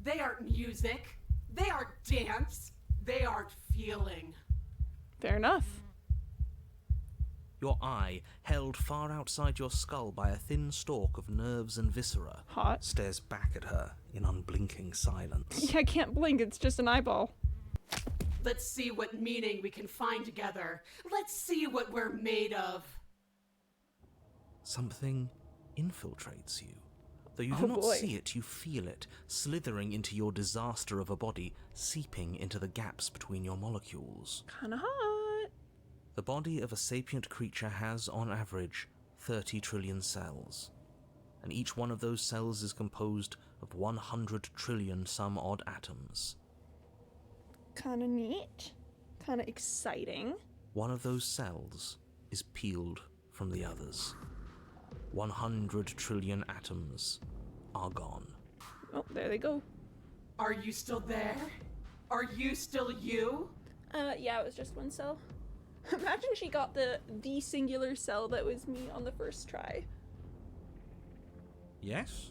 They aren't music. They aren't dance. They aren't feeling. Fair enough. Your eye, held far outside your skull by a thin stalk of nerves and viscera, Hot. stares back at her in unblinking silence. Yeah, I can't blink, it's just an eyeball. Let's see what meaning we can find together. Let's see what we're made of. Something infiltrates you. Though you do not see it, you feel it, slithering into your disaster of a body, seeping into the gaps between your molecules. Kinda hot. The body of a sapient creature has, on average, 30 trillion cells. And each one of those cells is composed of 100 trillion some odd atoms. Kinda neat. Kinda exciting. One of those cells is peeled from the others. 100 trillion atoms are gone. Oh, there they go. Are you still there? Are you still you? Yeah, it was just one cell. Imagine she got the singular cell that was me on the first try. Yes?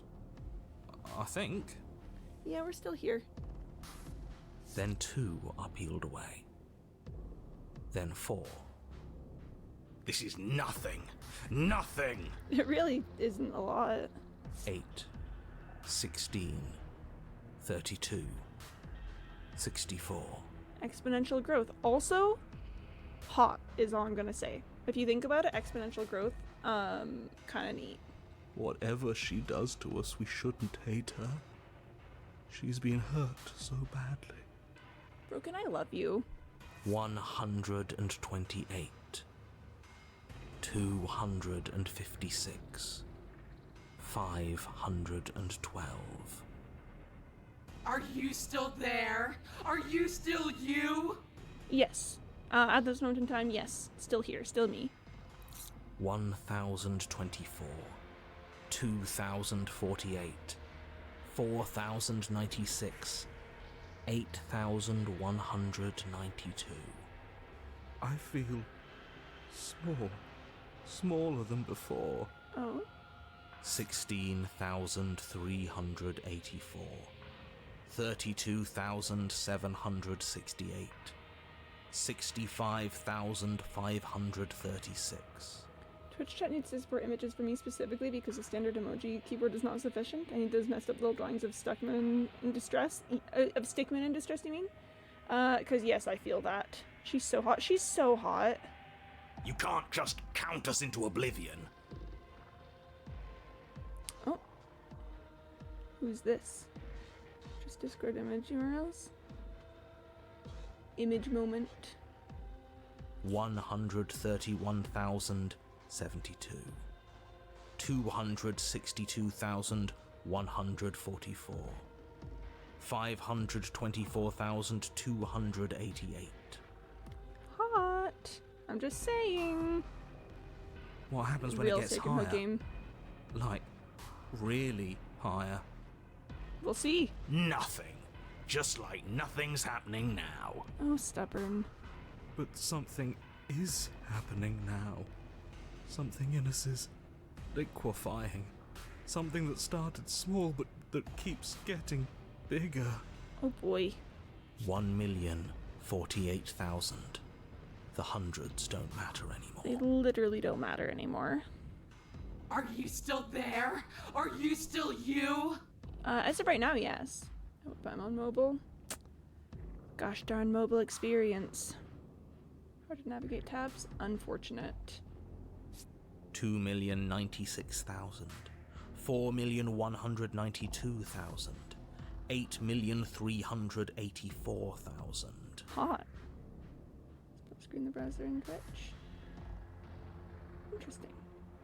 I think. Yeah, we're still here. Then 2 are peeled away. Then 4. This is nothing. Nothing. It really isn't a lot. 8, 16, 32, 64. Exponential growth. Also, hot is all I'm gonna say. If you think about it, exponential growth, kinda neat. Whatever she does to us, we shouldn't hate her. She's been hurt so badly. Broken, I love you. 128, 256, 512. Are you still there? Are you still you? Yes. At this moment in time, yes. Still here. Still me. 1024, 2048, 4096, 8192. I feel small. Smaller than before. Oh. 16,384, 32,768, 65,536. Twitch chat needs to support images for me specifically because the standard emoji keyboard is not sufficient. I need those messed up little drawings of Stickman in distress. Of Stickman in distress, you mean? Because yes, I feel that. She's so hot. She's so hot. You can't just count us into oblivion. Oh. Who's this? Just Discord image URLs. Image moment. 131,072. 262,144. 524,288. Hot. I'm just saying. What happens when Real it gets sick in her higher? game. Like, really higher? We'll see. Nothing. Just like nothing's happening now. Oh, stubborn. But something is happening now. Something in us is liquefying. Something that started small but that keeps getting bigger. Oh boy. 1,048,000. The hundreds don't matter anymore. They literally don't matter anymore. Are you still there? Are you still you? As of right now, yes. Oh, but I'm on mobile. Gosh darn mobile experience. Hard to navigate tabs. Unfortunate. 2,096,000. 4,192,000. 8,384,000. Hot. Split screen the browser and Twitch. Interesting.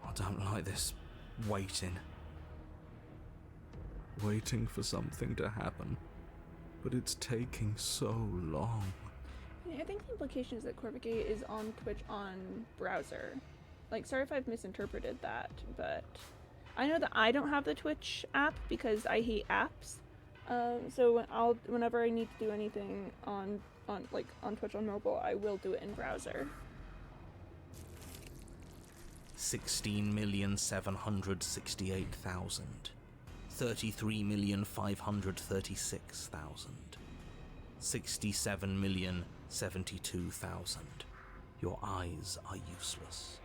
I don't like this waiting. Waiting for something to happen. But it's taking so long. Yeah, I think the implication is that Corvigate is on Twitch on browser. Like, sorry if I've misinterpreted that, but I know that I don't have the Twitch app because I hate apps. So whenever I need to do anything on Twitch on mobile, I will do it in browser. 16,768,000. 33,536,000. 67,072,000. Your eyes are useless.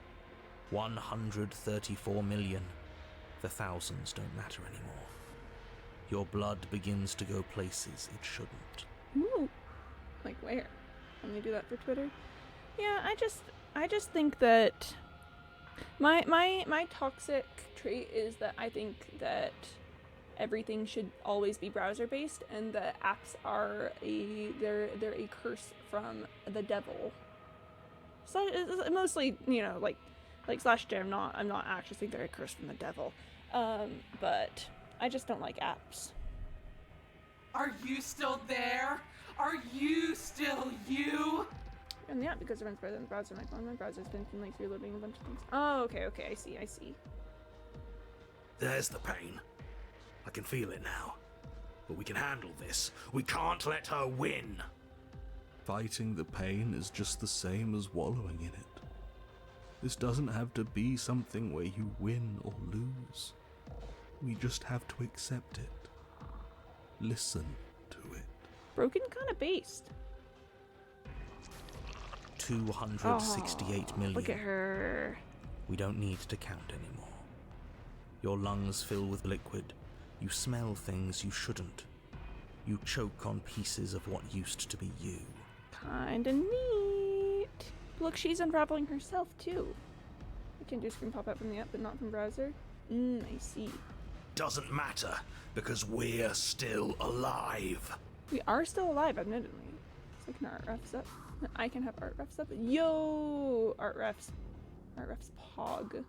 134 million. The thousands don't matter anymore. Your blood begins to go places it shouldn't. Ooh. Like where? Can they do that for Twitter? Yeah, I just think that my toxic trait is that I think that everything should always be browser based, and that apps are they're a curse from the devil. So it's mostly, like Slash J, I'm not actually think they're a curse from the devil. But I just don't like apps. Are you still there? Are you still you? And yeah, because it runs better than the browser. My browser's been like reloading a bunch of things. Oh, okay, I see. There's the pain. I can feel it now. But we can handle this. We can't let her win. Fighting the pain is just the same as wallowing in it. This doesn't have to be something where you win or lose. We just have to accept it. Listen to it. Broken kind of based. 268 million. Look at her. We don't need to count anymore. Your lungs fill with liquid. You smell things you shouldn't. You choke on pieces of what used to be you. Kinda neat. Look, she's unraveling herself too. I can do screen pop-up from the app, but not from browser. I see. Doesn't matter, because we're still alive. We are still alive, admittedly. So I can art refs up. I can have art refs up. Yo! Art refs. Art refs pog.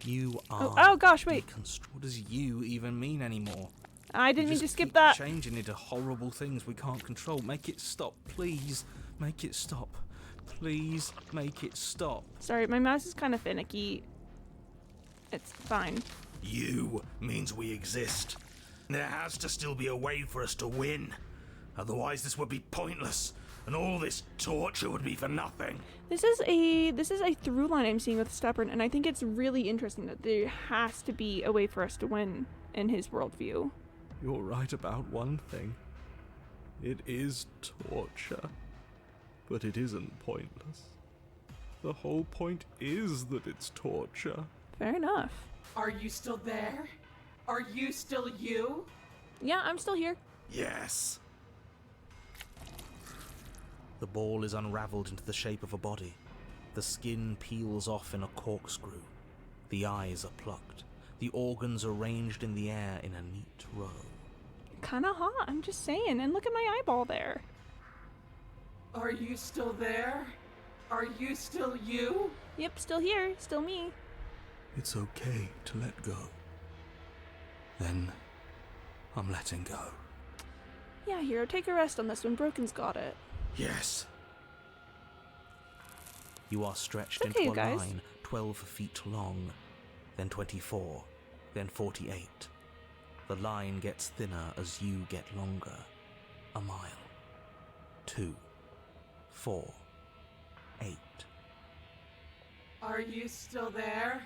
You are. Oh gosh, wait. What does you even mean anymore? I didn't You mean to just skip keep that. Changing into horrible things we can't control. Make it stop, please. Make it stop. Please make it stop. Sorry, my mouse is kind of finicky. It's fine. You means we exist. There has to still be a way for us to win. Otherwise this would be pointless, and all this torture would be for nothing. This is a through line I'm seeing with Stubborn, and I think it's really interesting that there has to be a way for us to win in his worldview. You're right about one thing. It is torture. But it isn't pointless. The whole point is that it's torture. Fair enough. Are you still there? Are you still you? Yeah, I'm still here. Yes. The ball is unraveled into the shape of a body. The skin peels off in a corkscrew. The eyes are plucked. The organs arranged in the air in a neat row. Kinda hot, I'm just saying. And look at my eyeball there. Are you still there? Are you still you? Yep, still here. Still me. It's okay to let go. Then, I'm letting go. Yeah, Hero, take a rest on this one. Broken's got it. Yes. You are stretched Okay, into a guys. line 12 feet long, then 24, then 48. The line gets thinner as you get longer. A mile. 2. 4. 8. Are you still there?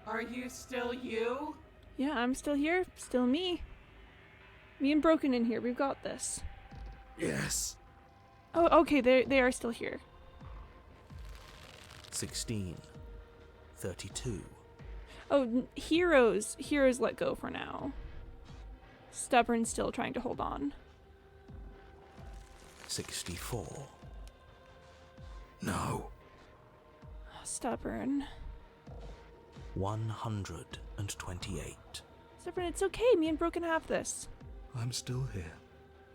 Are you still you? Yeah, I'm still here. Still me. Me and Broken in here. We've got this. Yes. Oh, okay. They are still here. 16. 32. Oh, Heroes let go for now. Stubborn's still trying to hold on. 64. No. Stubborn. 128. Stubborn, it's okay. Me and Broken have this. I'm still here.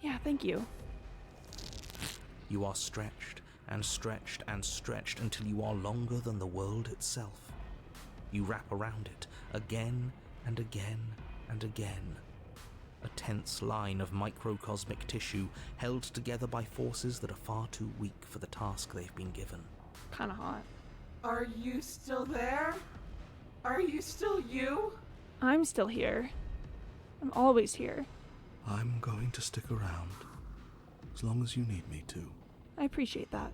Yeah, thank you. You are stretched and stretched and stretched until you are longer than the world itself. You wrap around it again and again and again. A tense line of microcosmic tissue held together by forces that are far too weak for the task they've been given. Kinda hot. Are you still there? Are you still you? I'm still here. I'm always here. I'm going to stick around. As long as you need me to. I appreciate that.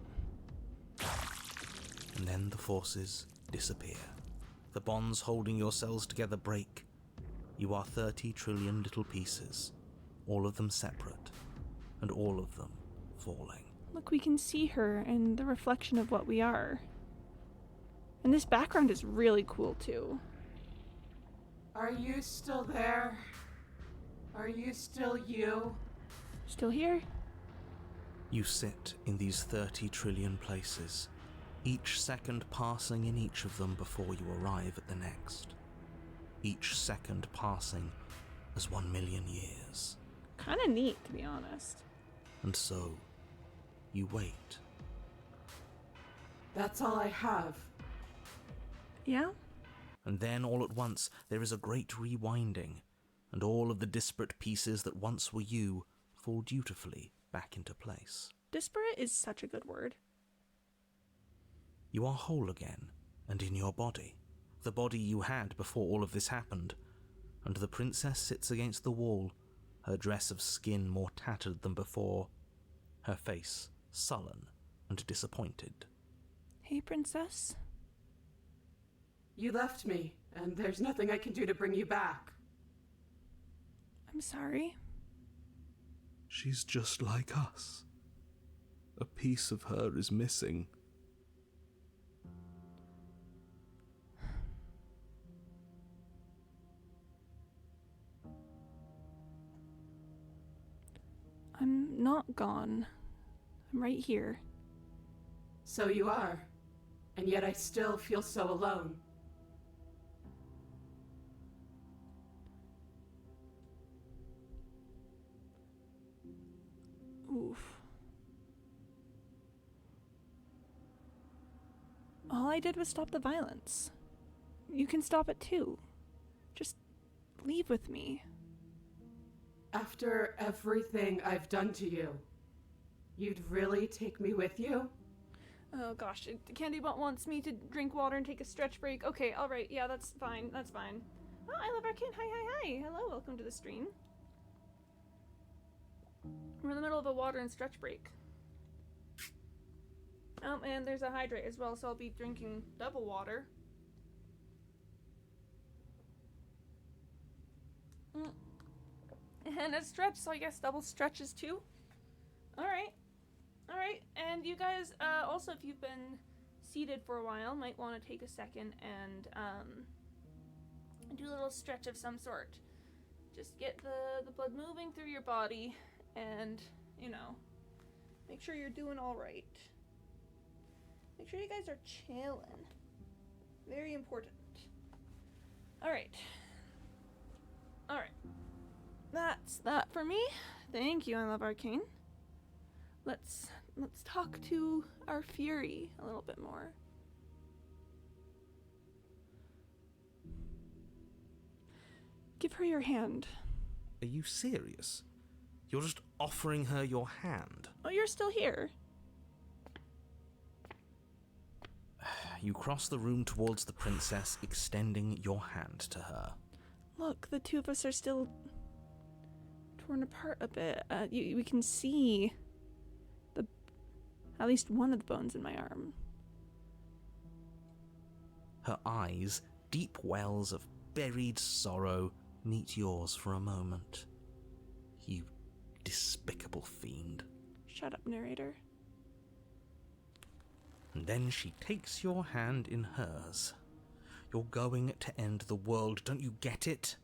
And then the forces disappear. The bonds holding your cells together break. You are 30 trillion little pieces, all of them separate, and all of them falling. Look, we can see her in the reflection of what we are. And this background is really cool, too. Are you still there? Are you still you? Still here? You sit in these 30 trillion places, each second passing in each of them before you arrive at the next. Each second passing as 1 million years. Kinda neat, to be honest. And so, you wait. That's all I have. Yeah? And then all at once there is a great rewinding, and all of the disparate pieces that once were you fall dutifully back into place. Disparate is such a good word. You are whole again, and in your body, the body you had before all of this happened, and the princess sits against the wall, her dress of skin more tattered than before, her face sullen and disappointed. Hey, princess. You left me, and there's nothing I can do to bring you back. I'm sorry. She's just like us. A piece of her is missing. I'm not gone. I'm right here. So you are. And yet I still feel so alone. Oof. All I did was stop the violence. You can stop it too. Just leave with me. After everything I've done to you, you'd really take me with you? Oh gosh, Candybot wants me to drink water and take a stretch break. Okay, alright, yeah, that's fine, that's fine. Oh, I love Arcane. Hi. Hello, welcome to the stream. We're in the middle of a water and stretch break. Oh, and there's a hydrate as well, so I'll be drinking double water. And a stretch, so I guess double stretches too. Alright. Alright, and you guys, also if you've been seated for a while, might want to take a second and do a little stretch of some sort. Just get the blood moving through your body and, you know, make sure you're doing alright. Make sure you guys are chilling. Very important. Alright. Alright. That's that for me. Thank you, I love Arcane. Let's talk to our Fury a little bit more. Give her your hand. Are you serious? You're just offering her your hand? Oh, you're still here. You cross the room towards the princess, extending your hand to her. Look, the two of us are still torn apart a bit. We can see at least one of the bones in my arm. Her eyes, deep wells of buried sorrow, meet yours for a moment. You despicable fiend. Shut up, narrator. And then she takes your hand in hers. You're going to end the world, don't you get it?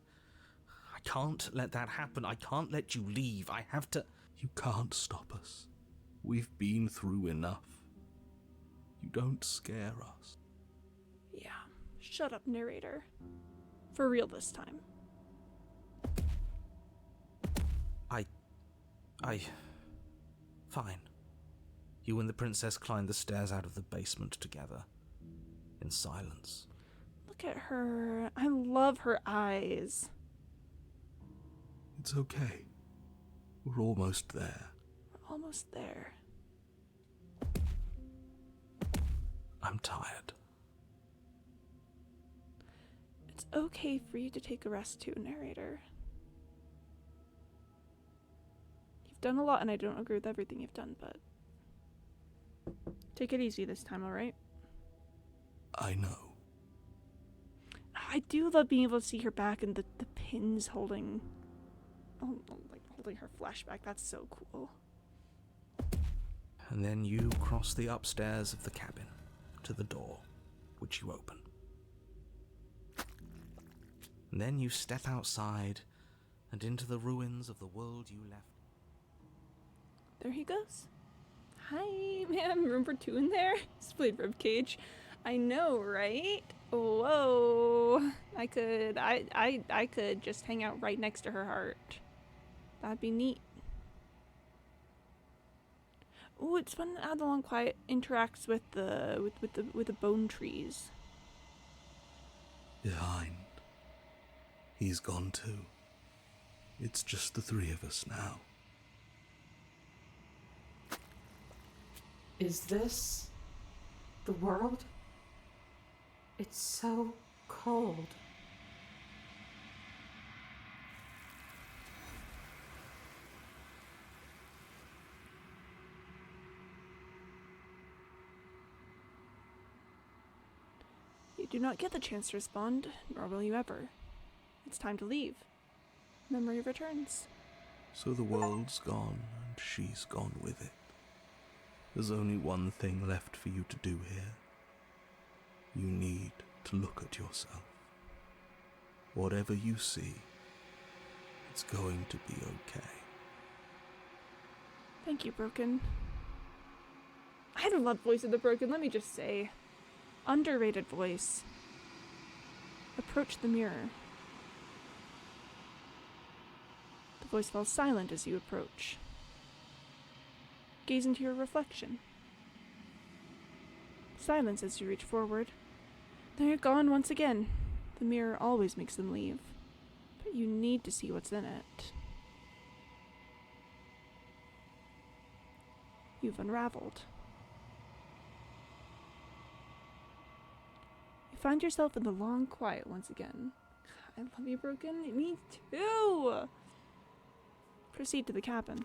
I can't let that happen. I can't let you leave. I have to... You can't stop us. We've been through enough. You don't scare us. Yeah, shut up, narrator. For real this time. Fine. You and the princess climb the stairs out of the basement together. In silence. Look at her. I love her eyes. It's okay. We're almost there. We're almost there. I'm tired. It's okay for you to take a rest too, narrator. You've done a lot and I don't agree with everything you've done, but take it easy this time, alright? I know. I do love being able to see her back and the pins holding her flesh back. That's so cool. And then you cross the upstairs of the cabin to the door, which you open. And then you step outside and into the ruins of the world you left. There he goes. Hi, man. Remember two in there? Split ribcage. I know, right? Whoa. I could just hang out right next to her heart. That'd be neat. Ooh, it's fun how the Long Quiet interacts with the bone trees. Behind. He's gone too. It's just the three of us now. Is this the world? It's so cold. You do not get the chance to respond, nor will you ever. It's time to leave. Memory returns. So the world's gone, and she's gone with it. There's only one thing left for you to do here. You need to look at yourself. Whatever you see, it's going to be okay. Thank you, Broken. I love Voice of the Broken, let me just say. Underrated voice. Approach the mirror. The voice falls silent as you approach. Gaze into your reflection. Silence as you reach forward. They're gone once again. The mirror always makes them leave. But you need to see what's in it. You've unraveled. You find yourself in the Long Quiet once again. I love you, Broken. Me too! Proceed to the cabin.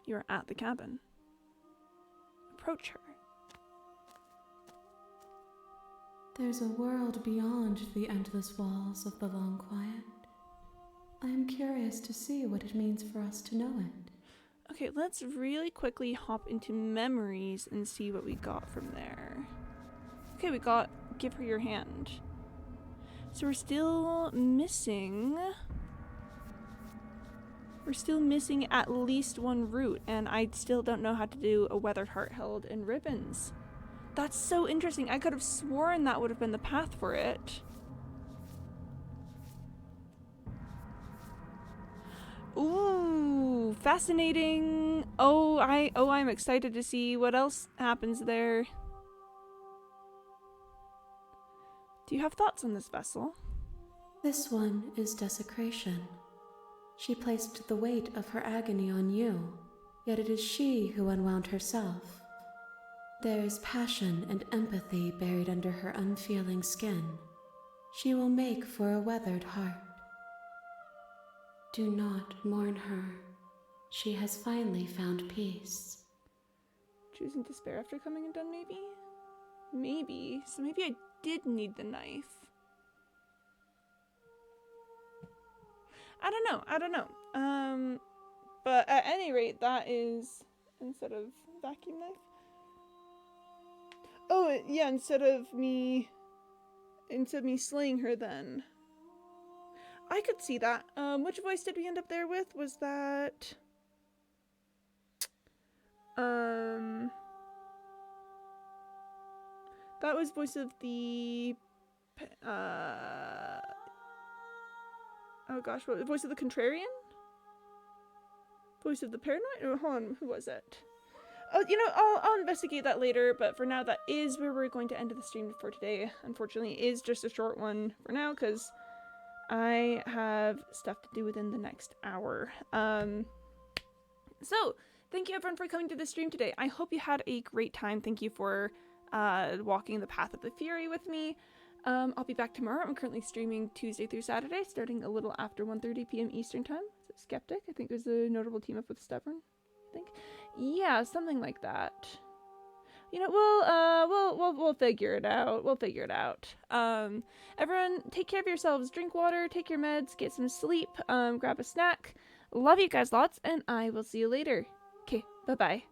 You are at the cabin. Approach her. There's a world beyond the endless walls of the Long Quiet. I am curious to see what it means for us to know it. Okay, let's really quickly hop into memories and see what we got from there. Okay, we got give her your hand. So we're still missing at least one route, and I still don't know how to do a weathered heart held in ribbons. That's so interesting. I could have sworn that would have been the path for it. Ooh, Fascinating. I'm excited to see what else happens there. Do you have thoughts on this vessel? This one is desecration. She placed the weight of her agony on you, yet it is she who unwound herself. There is passion and empathy buried under her unfeeling skin. She will make for a weathered heart. Do not mourn her. She has finally found peace. Choosing despair after coming undone, maybe? Maybe. So maybe I did need the knife. I don't know. But at any rate, that is instead of vacuum knife. Oh, yeah, instead of me slaying her then. I could see that. Which voice did we end up there with? Was that that was voice of the oh gosh, what voice of the contrarian? Voice of the paranoid? Oh, hold on, who was it? Oh, you know, I'll investigate that later, but for now that is where we're going to end the stream for today. Unfortunately, it is just a short one for now because I have stuff to do within the next hour. So thank you everyone for coming to the stream today. I hope you had a great time. Thank you for walking the path of the Fury with me. I'll be back tomorrow. I'm currently streaming Tuesday through Saturday, starting a little after 1:30 p.m. Eastern time. So Skeptic, I think there's a notable team up with Stubborn, I think. Yeah, something like that. You know, we'll figure it out. We'll figure it out. Everyone, take care of yourselves. Drink water, take your meds, get some sleep, grab a snack. Love you guys lots, and I will see you later. Okay, bye-bye.